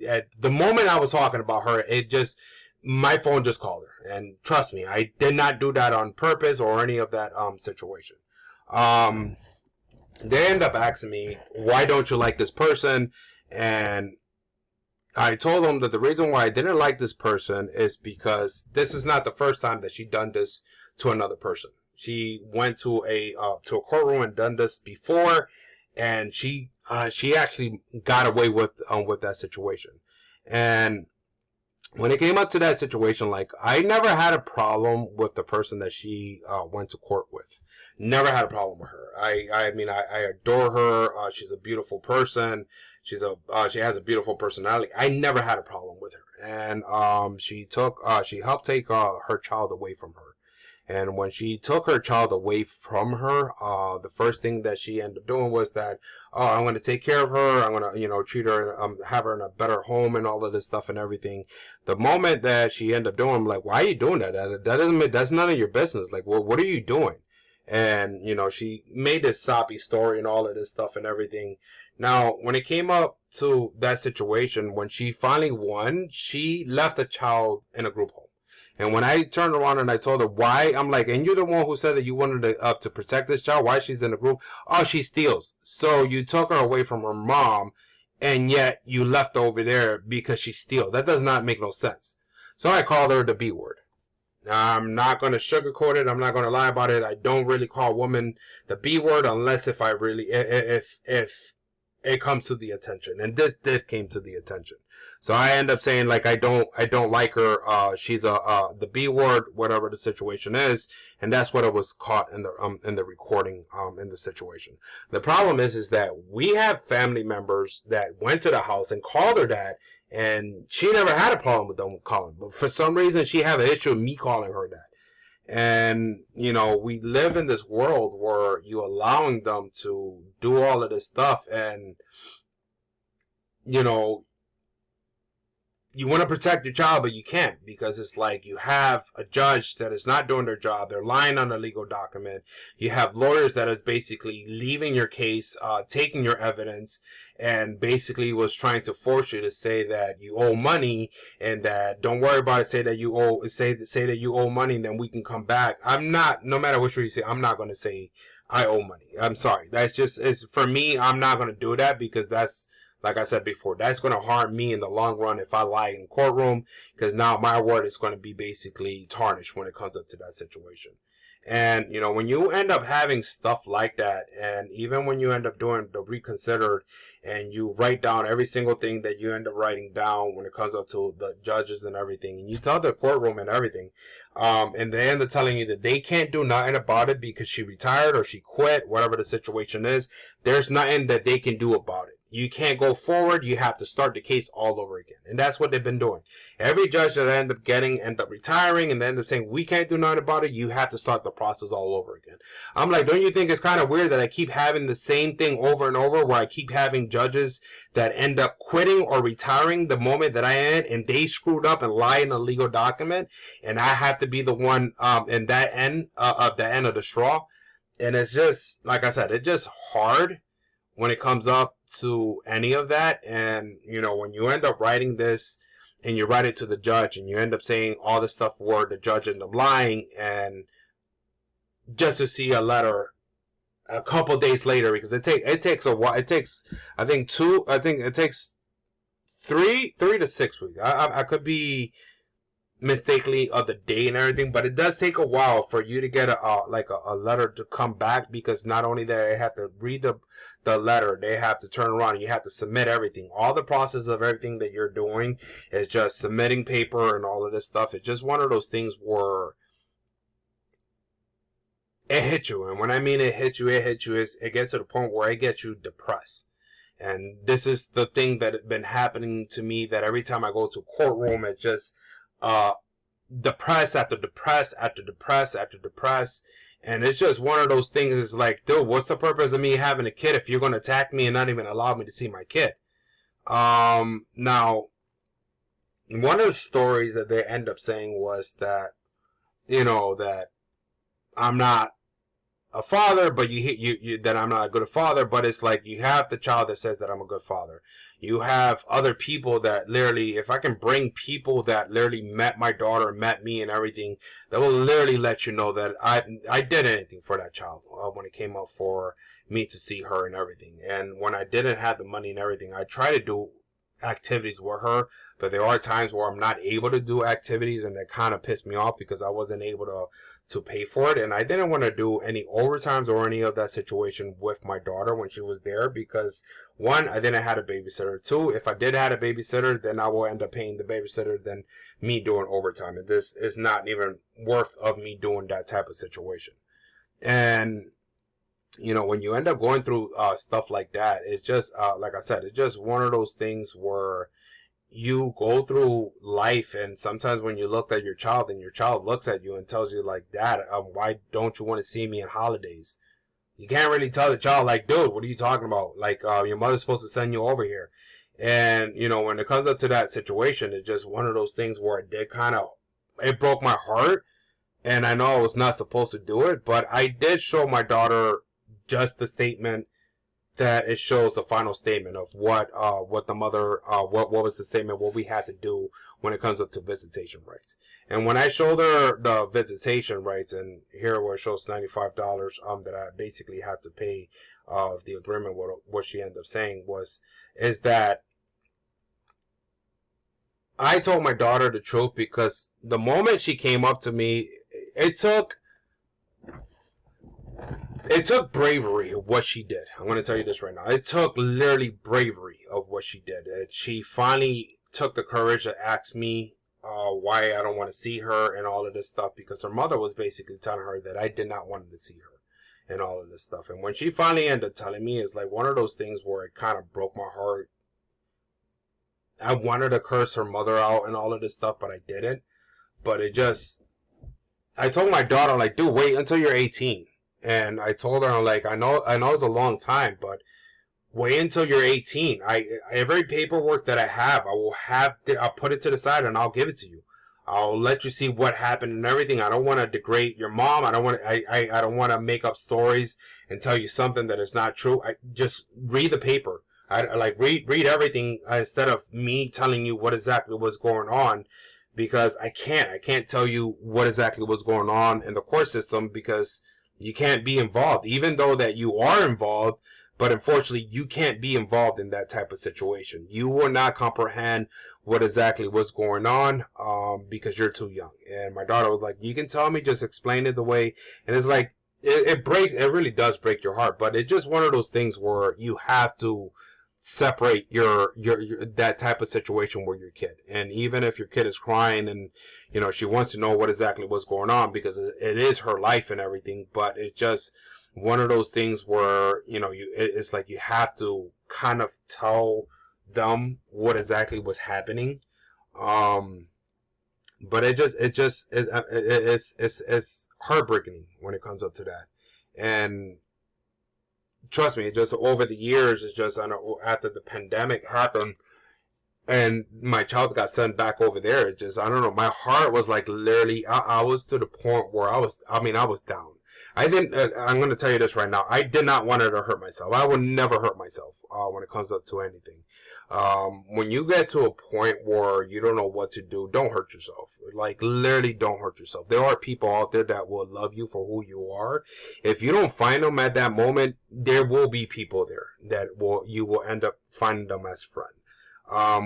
At the moment I was talking about her, my phone just called her. And trust me, I did not do that on purpose or any of that situation. They end up asking me, why don't you like this person? And I told them that the reason why I didn't like this person is because this is not the first time that she done this to another person. She went to a courtroom and done this before, and she actually got away with that situation. And when it came up to that situation, like, I never had a problem with the person that she went to court with. Never had a problem with her. I mean, I adore her. She's a beautiful person. She has a beautiful personality. I never had a problem with her. And she helped take her child away from her. And when she took her child away from her, the first thing that she ended up doing was that, oh, I'm going to take care of her. I'm going to, treat her, have her in a better home and all of this stuff and everything. The moment that she ended up doing, I'm like, why are you doing that? That's none of your business. Like, well, what are you doing? And, she made this soppy story and all of this stuff and everything. Now, when it came up to that situation, when she finally won, she left the child in a group home. And when I turned around and I told her why, I'm like, and you're the one who said that you wanted to protect this child. Why she's in the group? Oh, she steals. So you took her away from her mom, and yet you left her over there because she steals. That does not make no sense. So I called her the B word. I'm not going to sugarcoat it. I'm not going to lie about it. I don't really call a woman the B word unless if it comes to the attention. And this did came to the attention. So I end up saying, like, I don't like her. She's the B word, whatever the situation is, and that's what it was caught in the recording in the situation. The problem is that we have family members that went to the house and called her that, and she never had a problem with them calling. But for some reason, she had an issue with me calling her that. And, we live in this world where you're allowing them to do all of this stuff, and, you want to protect your child, but you can't, because it's like you have a judge that is not doing their job. They're lying on a legal document. You have lawyers that is basically leaving your case, taking your evidence, and basically was trying to force you to say that you owe money, and that don't worry about it. Say that you owe money, and then we can come back. No matter which way you say, I'm not going to say I owe money. I'm sorry. It's for me. I'm not going to do that, because that's, like I said before, that's going to harm me in the long run if I lie in courtroom, because now my word is going to be basically tarnished when it comes up to that situation. And, you know, when you end up having stuff like that, and even when you end up doing the reconsidered and you write down every single thing that you end up writing down when it comes up to the judges and everything, and you tell the courtroom and everything, and they end up telling you that they can't do nothing about it because she retired or she quit, whatever the situation is, there's nothing that they can do about it. You can't go forward. You have to start the case all over again. And that's what they've been doing. Every judge that I end up getting end up retiring and they end up saying, we can't do nothing about it. You have to start the process all over again. I'm like, don't you think it's kind of weird that I keep having the same thing over and over, where I keep having judges that end up quitting or retiring the moment that I end, and they screwed up and lied in a legal document, and I have to be the one in that end of the end of the straw. And it's just, like I said, it's just hard when it comes up to any of that. And, you know, when you end up writing this and you write it to the judge and you end up saying all this stuff where the judge ended up lying, and just to see a letter a couple days later, because it takes a while. It takes, I think it takes three to 6 weeks. I could be mistakenly of the date and everything, but it does take a while for you to get a letter to come back, because not only that they have to read the letter, they have to turn around and you have to submit everything. All the process of everything that you're doing is just submitting paper and all of this stuff. It's just one of those things where it hits you. And when I mean it hits you, it gets to the point where it gets you depressed. And this is the thing that has been happening to me, that every time I go to a courtroom, it just depressed after depressed after depressed after depressed. And it's just one of those things. It's like, dude, what's the purpose of me having a kid if you're going to attack me and not even allow me to see my kid? Now, one of the stories that they end up saying was that, you know, that I'm not a father, but you that I'm not a good father. But it's like, you have the child that says that I'm a good father. You have other people that literally, if I can bring people that literally met my daughter, met me and everything, that will literally let you know that I did anything for that child when it came up for me to see her and everything. And when I didn't have the money and everything, I try to do activities with her, but there are times where I'm not able to do activities, and that kind of pissed me off because I wasn't able to pay for it. And I didn't want to do any overtimes or any of that situation with my daughter when she was there, because one, I didn't have a babysitter. Two, if I did have a babysitter, then I will end up paying the babysitter than me doing overtime, and this is not even worth of me doing that type of situation. And you know, when you end up going through stuff like that, it's just, like I said, it's just one of those things where you go through life, and sometimes when you look at your child and your child looks at you and tells you like, Dad, why don't you want to see me on holidays? You can't really tell the child like, dude, what are you talking about? Like, your mother's supposed to send you over here. And, you know, when it comes up to that situation, it's just one of those things where it broke my heart. And I know I was not supposed to do it, but I did show my daughter just the statement that it shows, the final statement of what the mother, what was the statement, what we had to do when it comes up to visitation rights. And when I showed her the visitation rights, and here where it shows $95 that I basically had to pay of the agreement, what she ended up saying is that I told my daughter the truth, because the moment she came up to me, it took bravery of what she did. I'm going to tell you this right now. It took literally bravery of what she did. And she finally took the courage to ask me why I don't want to see her and all of this stuff, because her mother was basically telling her that I did not want to see her and all of this stuff. And when she finally ended up telling me, it's like one of those things where it kind of broke my heart. I wanted to curse her mother out and all of this stuff, but I didn't. But I told my daughter, like, dude, wait until you're 18. And I told her, like, I know it's a long time, but wait until you're 18. Every paperwork that I have, I'll put it to the side and I'll give it to you. I'll let you see what happened and everything. I don't want to degrade your mom. I don't want to make up stories and tell you something that is not true. I just read the paper. Read everything instead of me telling you what exactly was going on, because I can't tell you what exactly was going on in the court system, because you can't be involved, even though that you are involved, But unfortunately, you can't be involved in that type of situation. You will not comprehend what exactly was going on, because you're too young. And my daughter was like, you can tell me, just explain it the way. And it's like, it breaks, it really does break your heart. But it's just one of those things where you have to separate your that type of situation where your kid, and even if your kid is crying and she wants to know what exactly was going on, because it is her life and everything, but it's just one of those things where it's like you have to kind of tell them what exactly was happening. But it's heartbreaking when it comes up to that. And trust me, just over the years, it's just, I know, after the pandemic happened and my child got sent back over there, it just, I don't know, my heart was like literally, I was to the point where I was down. I didn't, I'm going to tell you this right now, I did not want her to hurt myself. I would never hurt myself when it comes up to anything. When you get to a point where you don't know what to do, don't hurt yourself. Like, literally don't hurt yourself. There are people out there that will love you for who you are. If you don't find them at that moment, there will be people there that you will end up finding them as friends.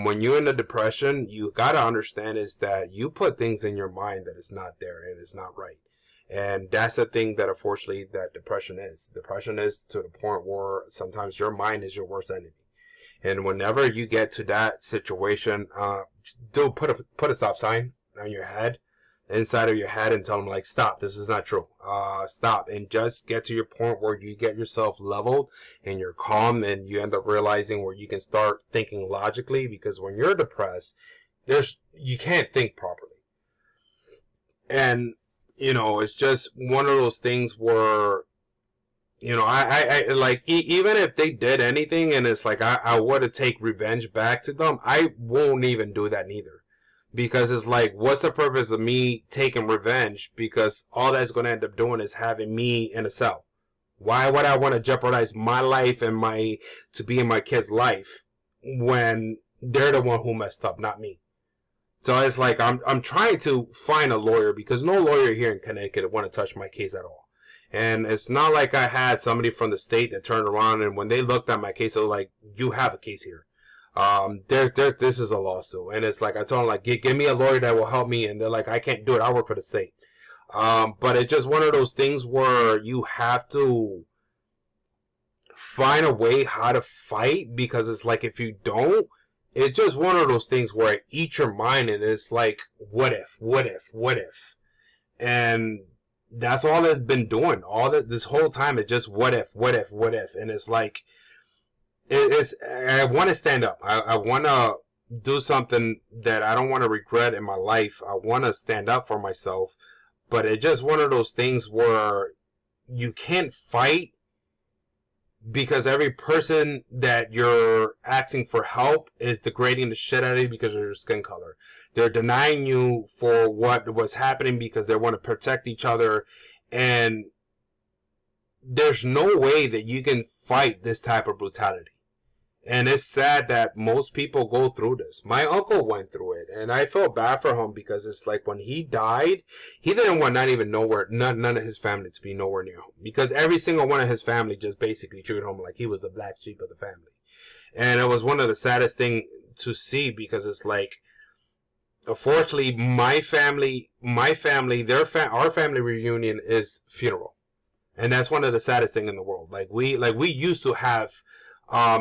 When you're in a depression, you gotta understand is that you put things in your mind that is not there and it's not right. And that's the thing that unfortunately that depression is. Depression is to the point where sometimes your mind is your worst enemy. And whenever you get to that situation, do put a stop sign on your head, inside of your head, and tell them like, stop, this is not true. Stop, and just get to your point where you get yourself leveled and you're calm, and you end up realizing where you can start thinking logically, because when you're depressed, you can't think properly. And it's just one of those things where I like, even if they did anything and it's like I would to take revenge back to them, I won't even do that neither. Because it's like, what's the purpose of me taking revenge? Because all that's going to end up doing is having me in a cell. Why would I want to jeopardize my life and to be in my kid's life when they're the one who messed up, not me? So it's like, I'm trying to find a lawyer, because no lawyer here in Connecticut would want to touch my case at all. And it's not like I had somebody from the state that turned around and when they looked at my case, they were like, you have a case here. This is a lawsuit. And it's like, I told them, like, give me a lawyer that will help me. And they're like, I can't do it. I work for the state. But it's just one of those things where you have to find a way how to fight, because it's like, if you don't, it's just one of those things where it eats your mind, and it's like, what if? And that's all it's been doing. This whole time, it's just what if? And it's like, I want to stand up. I want to do something that I don't want to regret in my life. I want to stand up for myself. But it's just one of those things where you can't fight, because every person that you're asking for help is degrading the shit out of you because of your skin color. They're denying you for what was happening because they want to protect each other. And there's no way that you can fight this type of brutality. And it's sad that most people go through this. My uncle went through it, and I felt bad for him, because it's like, when he died, he didn't want none of his family to be nowhere near him, because every single one of his family just basically treated him like he was the black sheep of the family. And it was one of the saddest things to see, because it's like, unfortunately, our family reunion is funeral, and that's one of the saddest things in the world. Like we used to have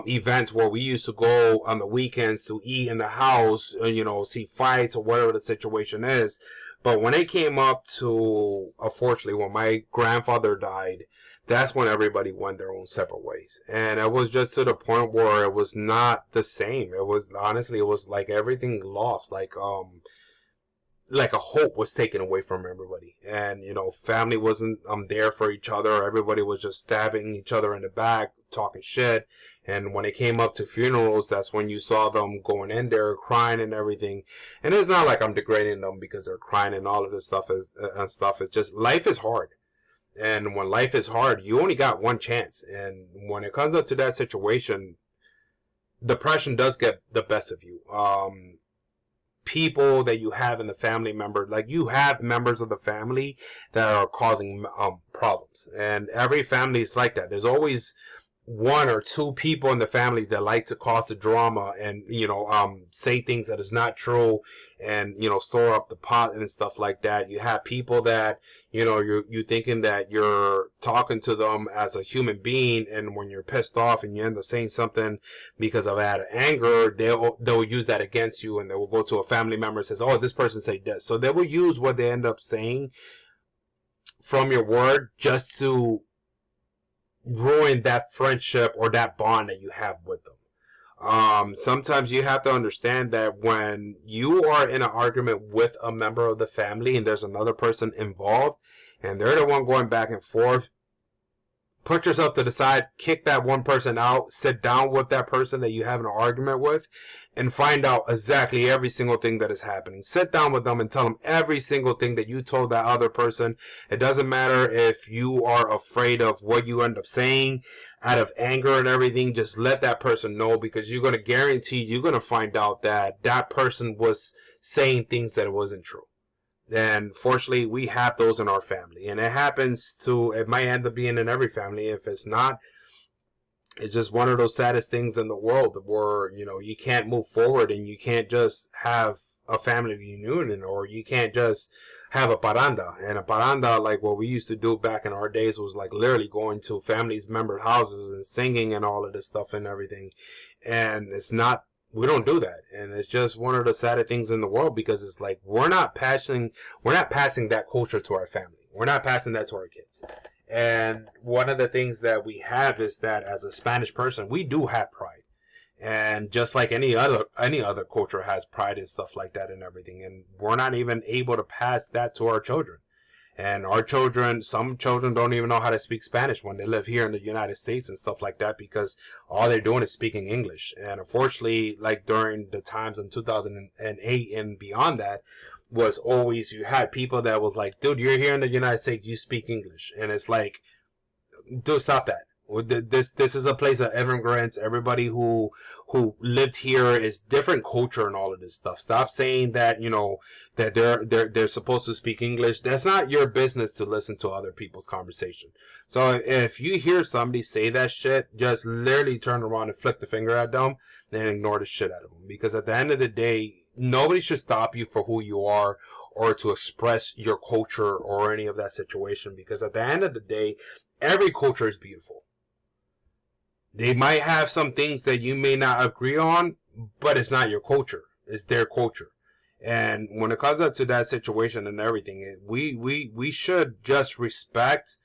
events where we used to go on the weekends to eat in the house, see fights or whatever the situation is. But when it came up to, unfortunately, when my grandfather died, that's when everybody went their own separate ways. And it was just to the point where it was not the same. It was, honestly, it was like everything lost. Like a hope was taken away from everybody. And, family wasn't there for each other. Everybody was just stabbing each other in the back, talking shit. And when it came up to funerals, that's when you saw them going in there, crying and everything. And it's not like I'm degrading them because they're crying and all of this stuff and stuff. It's just, life is hard. And when life is hard, you only got one chance. And when it comes up to that situation, depression does get the best of you. People that you have in the family member, like, you have members of the family that are causing problems, and every family is like that. There's always one or two people in the family that like to cause the drama and say things that is not true, and stir up the pot and stuff like that. You have people that you thinking that you're talking to them as a human being, and when you're pissed off and you end up saying something because of out of anger, they'll use that against you, and they will go to a family member and says, oh, this person said this, so they will use what they end up saying from your word just to ruin that friendship or that bond that you have with them. Sometimes you have to understand that when you are in an argument with a member of the family and there's another person involved and they're the one going back and forth, put yourself to the side, kick that one person out, sit down with that person that you have an argument with, and find out exactly every single thing that is happening. Sit down with them and tell them every single thing that you told that other person. It doesn't matter if you are afraid of what you end up saying out of anger and everything. Just let that person know, because you're going to guarantee you're going to find out that that person was saying things that wasn't true. And fortunately, we have those in our family, and it might end up being in every family. If it's not, it's just one of those saddest things in the world where you can't move forward, and you can't just have a family reunion, or you can't just have a paranda. And a paranda, like what we used to do back in our days, was like literally going to families' member houses and singing and all of this stuff and everything. And we don't do that, and it's just one of the saddest things in the world, because it's like we're not passing that culture to our family. We're not passing that to our kids. And one of the things that we have is that as a Spanish person, we do have pride, and just like any other culture has pride and stuff like that and everything. And we're not even able to pass that to our children. And some children don't even know how to speak Spanish when they live here in the United States and stuff like that, because all they're doing is speaking English. And unfortunately, like during the times in 2008 and beyond that, was always, you had people that was like, dude, you're here in the United States, you speak English. And it's like, dude, stop that. This is a place of immigrants. Everybody who lived here is different culture and all of this stuff. Stop saying that that they're supposed to speak English. That's not your business to listen to other people's conversation. So if you hear somebody say that shit, just literally turn around and flick the finger at them and ignore the shit out of them. Because at the end of the day, nobody should stop you for who you are or to express your culture or any of that situation. Because at the end of the day, every culture is beautiful. They might have some things that you may not agree on, but it's not your culture. It's their culture. And when it comes up to that situation and everything, we should just respect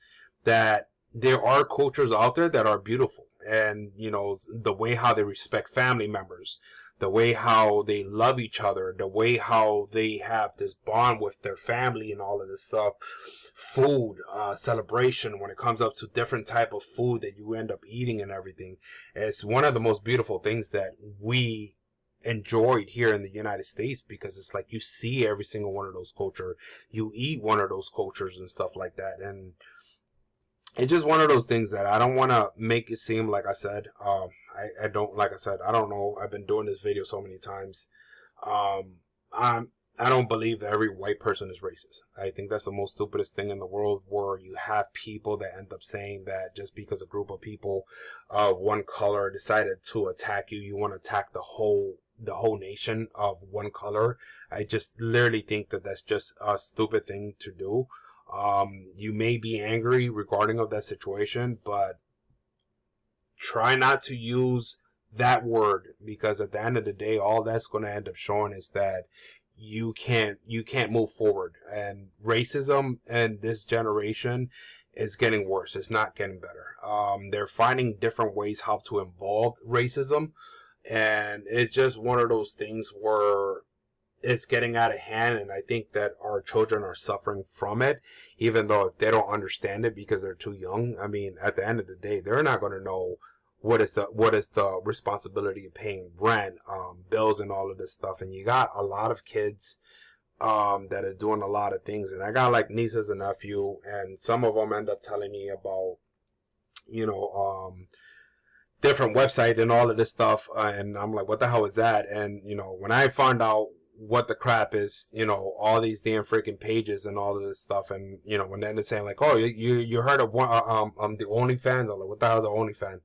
that there are cultures out there that are beautiful. And, the way how they respect family members, the way how they love each other, the way how they have this bond with their family and all of this stuff. Food, celebration, when it comes up to different type of food that you end up eating and everything. It's one of the most beautiful things that we enjoyed here in the United States, because it's like you see every single one of those cultures, you eat one of those cultures and stuff like that. And it's just one of those things that I don't want to make it seem, like I said, I don't, like I said, I don't know, I've been doing this video so many times. I don't believe that every white person is racist. I think that's the most stupidest thing in the world, where you have people that end up saying that just because a group of people of one color decided to attack you, you want to attack the whole nation of one color. I just literally think that that's just a stupid thing to do. You may be angry regarding of that situation, but try not to use that word, because at the end of the day, all that's going to end up showing is that you can't move forward. And racism in this generation is getting worse. It's not getting better. They're finding different ways how to involve racism, and it's just one of those things where it's getting out of hand. And I think that our children are suffering from it, even though they don't understand it because they're too young. I mean, at the end of the day, they're not going to know what is the responsibility of paying rent, bills, and all of this stuff. And you got a lot of kids that are doing a lot of things. And I got like nieces and nephew, and some of them end up telling me about different website and all of this stuff, and I'm like, what the hell is that? And when I found out what the crap is, all these damn freaking pages and all of this stuff, and when they're saying like, oh, you heard of one the OnlyFans? I'm like, what the hell is an OnlyFans?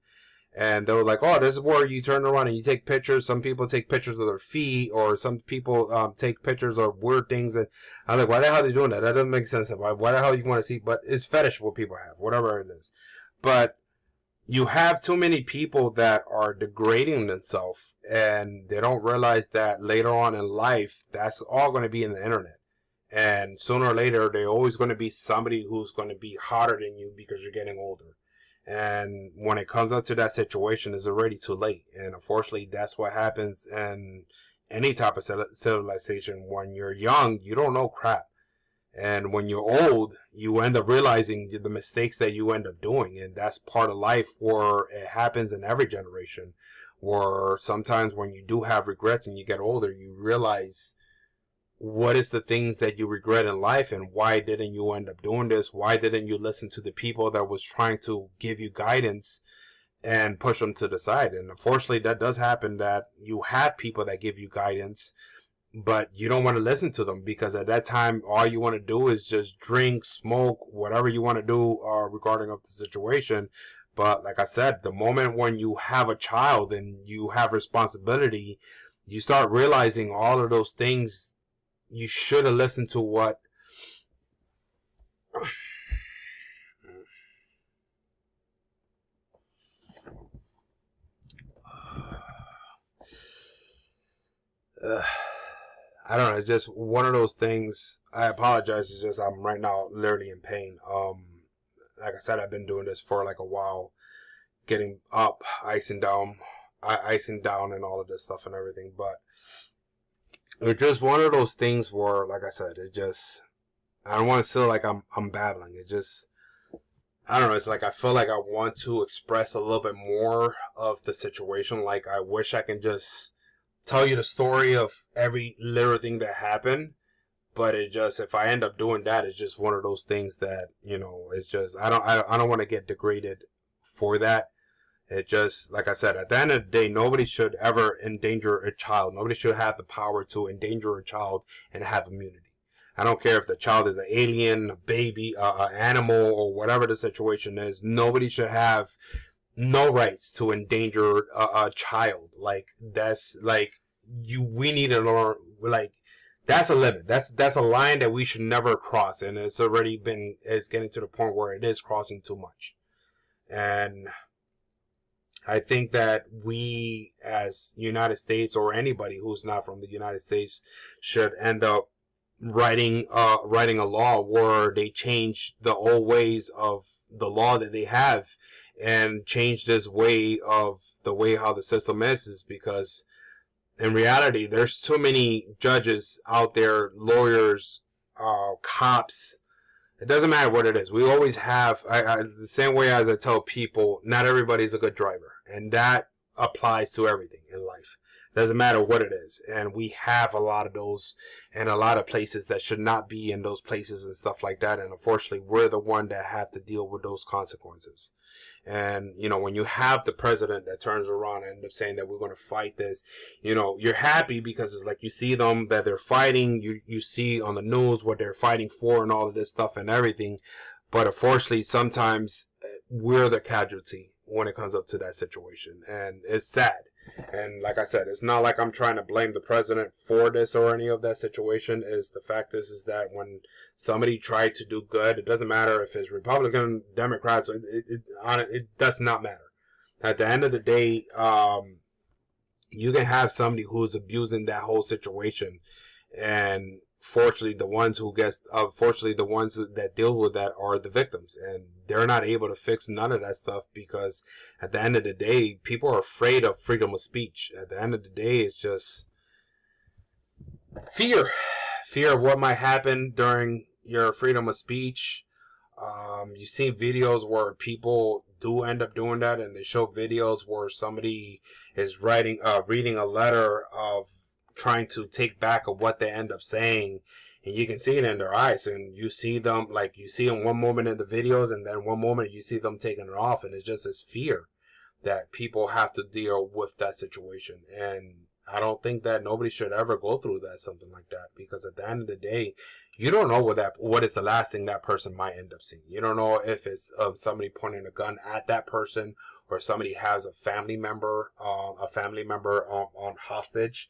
And they were like, oh, this is where you turn around and you take pictures. Some people take pictures of their feet, or some people take pictures of weird things. And I'm like, why the hell are they doing that? That doesn't make sense. Why the hell you want to see? But it's fetish what people have, whatever it is. But you have too many people that are degrading themselves, and they don't realize that later on in life, that's all going to be in the internet. And sooner or later, there's always going to be somebody who's going to be hotter than you because you're getting older. And when it comes up to that situation, it's already too late. And unfortunately, that's what happens in any type of civilization. When you're young, you don't know crap. And when you're old, you end up realizing the mistakes that you end up doing. And that's part of life, where it happens in every generation. Where sometimes when you do have regrets and you get older, you realize what is the things that you regret in life, and why didn't you end up doing this? Why didn't you listen to the people that was trying to give you guidance and push them to the side? And unfortunately, that does happen, that you have people that give you guidance, but you don't want to listen to them, because at that time, all you want to do is just drink, smoke, whatever you want to do regarding of the situation. But like I said, the moment when you have a child and you have responsibility, you start realizing all of those things. You should have listened to what I don't know, it's just one of those things. I apologize, it's just I'm right now literally in pain. Like I said, I've been doing this for like a while, getting up, icing down and all of this stuff and everything, but it's just one of those things where, like I said, it just, I don't want to feel like I'm babbling. It just, I don't know. It's like I feel like I want to express a little bit more of the situation. Like, I wish I can just tell you the story of every little thing that happened. But it just, if I end up doing that, it's just one of those things that, it's just, I don't want to get degraded for that. It just, like I said, at the end of the day, nobody should ever endanger a child. Nobody should have the power to endanger a child and have immunity. I don't care if the child is an alien, a baby, an animal, or whatever the situation is. Nobody should have no rights to endanger a child. Like, that's like, we need to learn, like, that's a limit. That's a line that we should never cross, and it's getting to the point where it is crossing too much. And I think that we, as United States, or anybody who's not from the United States, should end up writing a law where they change the old ways of the law that they have, and change this way of the way how the system is because in reality, there's too many judges out there, lawyers, cops. It doesn't matter what it is. We always have, the same way as I tell people, not everybody's a good driver. And that applies to everything in life. Doesn't matter what it is. And we have a lot of those in a lot of places that should not be in those places and stuff like that. And unfortunately, we're the one that have to deal with those consequences. And, when you have the president that turns around and ends up saying that we're going to fight this, you're happy because it's like you see them that they're fighting. You see on the news what they're fighting for and all of this stuff and everything. But unfortunately, sometimes we're the casualty when it comes up to that situation. And it's sad. And like I said, it's not like I'm trying to blame the president for this or any of that situation. Is the fact is that when somebody tried to do good, it doesn't matter if it's Republican, Democrats, it does not matter. At the end of the day, you can have somebody who's abusing that whole situation, and unfortunately the ones that deal with that are the victims, and they're not able to fix none of that stuff because at the end of the day, people are afraid of freedom of speech. At the end of the day, it's just fear of what might happen during your freedom of speech. You see videos where people do end up doing that, and they show videos where somebody is reading a letter of trying to take back of what they end up saying, and you can see it in their eyes, and you see them, like, you see them one moment in the videos, and then one moment you see them taking it off, and it's just this fear that people have to deal with that situation. And I don't think that nobody should ever go through something like that, because at the end of the day, you don't know what is the last thing that person might end up seeing. You don't know if it's somebody pointing a gun at that person, or somebody has a family member on hostage,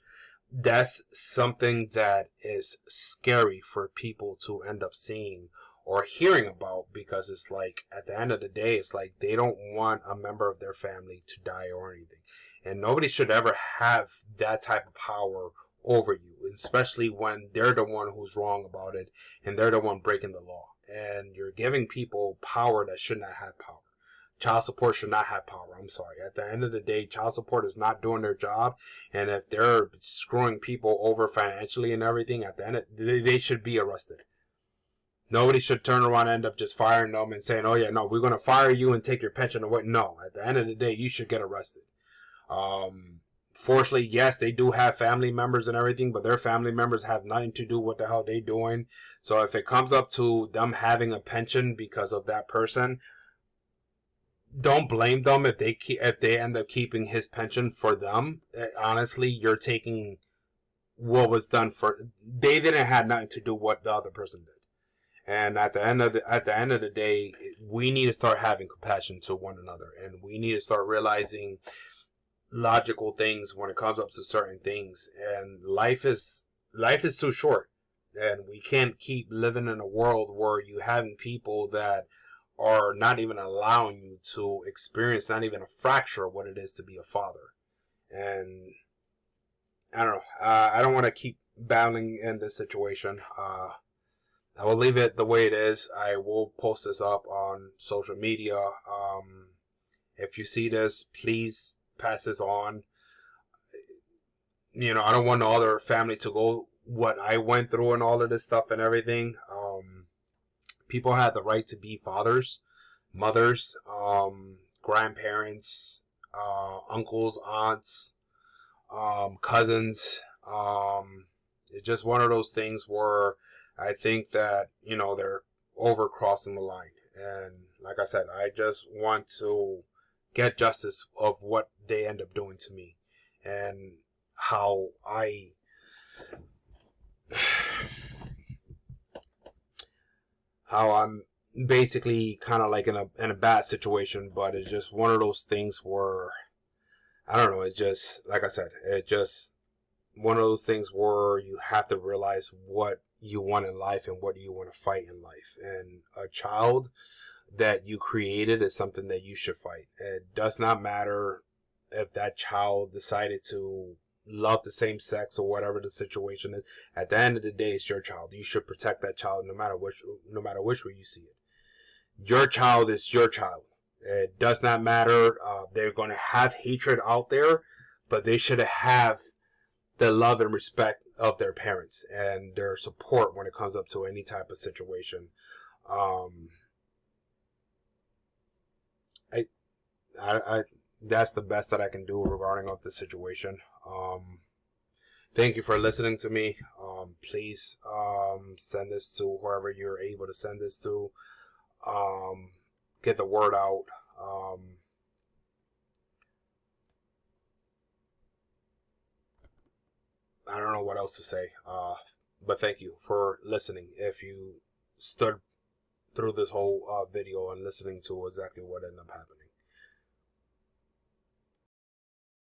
that's something that is scary for people to end up seeing or hearing about, because it's like at the end of the day, it's like they don't want a member of their family to die or anything. And nobody should ever have that type of power over you, especially when they're the one who's wrong about it and they're the one breaking the law. And you're giving people power that should not have power. Child support should not have power. I'm sorry. At the end of the day, child support is not doing their job. And if they're screwing people over financially and everything, at the end they should be arrested. Nobody should turn around and end up just firing them and saying, oh yeah, no, we're going to fire you and take your pension away. No, at the end of the day, you should get arrested. Fortunately, yes, they do have family members and everything, but their family members have nothing to do with what the hell they doing. So if it comes up to them having a pension because of that person, don't blame them if they end up keeping his pension for them. Honestly, you're taking what was done for. They didn't have nothing to do what the other person did. And at the end of the day, we need to start having compassion to one another, and we need to start realizing logical things when it comes up to certain things. And life is too short, and we can't keep living in a world where you having people that are not even allowing you to experience not even a fracture of what it is to be a father. And I don't know. I don't want to keep battling in this situation. I will leave it the way it is. I will post this up on social media. If you see this, please pass this on. You know, I don't want no other family to go what I went through and all of this stuff and everything. People have the right to be fathers, mothers, grandparents, uncles, aunts, cousins. It's just one of those things where I think that, you know, they're overcrossing the line. And like I said, I just want to get justice of what they end up doing to me, and how I'm basically kind of like in a bad situation. But it's just one of those things where I don't know. It just, like I said, it just one of those things where you have to realize what you want in life and what do you want to fight in life. And a child that you created is something that you should fight. It does not matter if that child decided to love the same sex or whatever the situation is. At the end of the day, it's your child. You should protect that child no matter which way you see it. Your child is your child. It does not matter. They're going to have hatred out there, but they should have the love and respect of their parents and their support when it comes up to any type of situation. I that's the best that I can do regarding of the situation. Thank you for listening to me. Please send this to whoever you're able to send this to. Get the word out. I don't know what else to say. But thank you for listening. If you stood through this whole video and listening to exactly what ended up happening.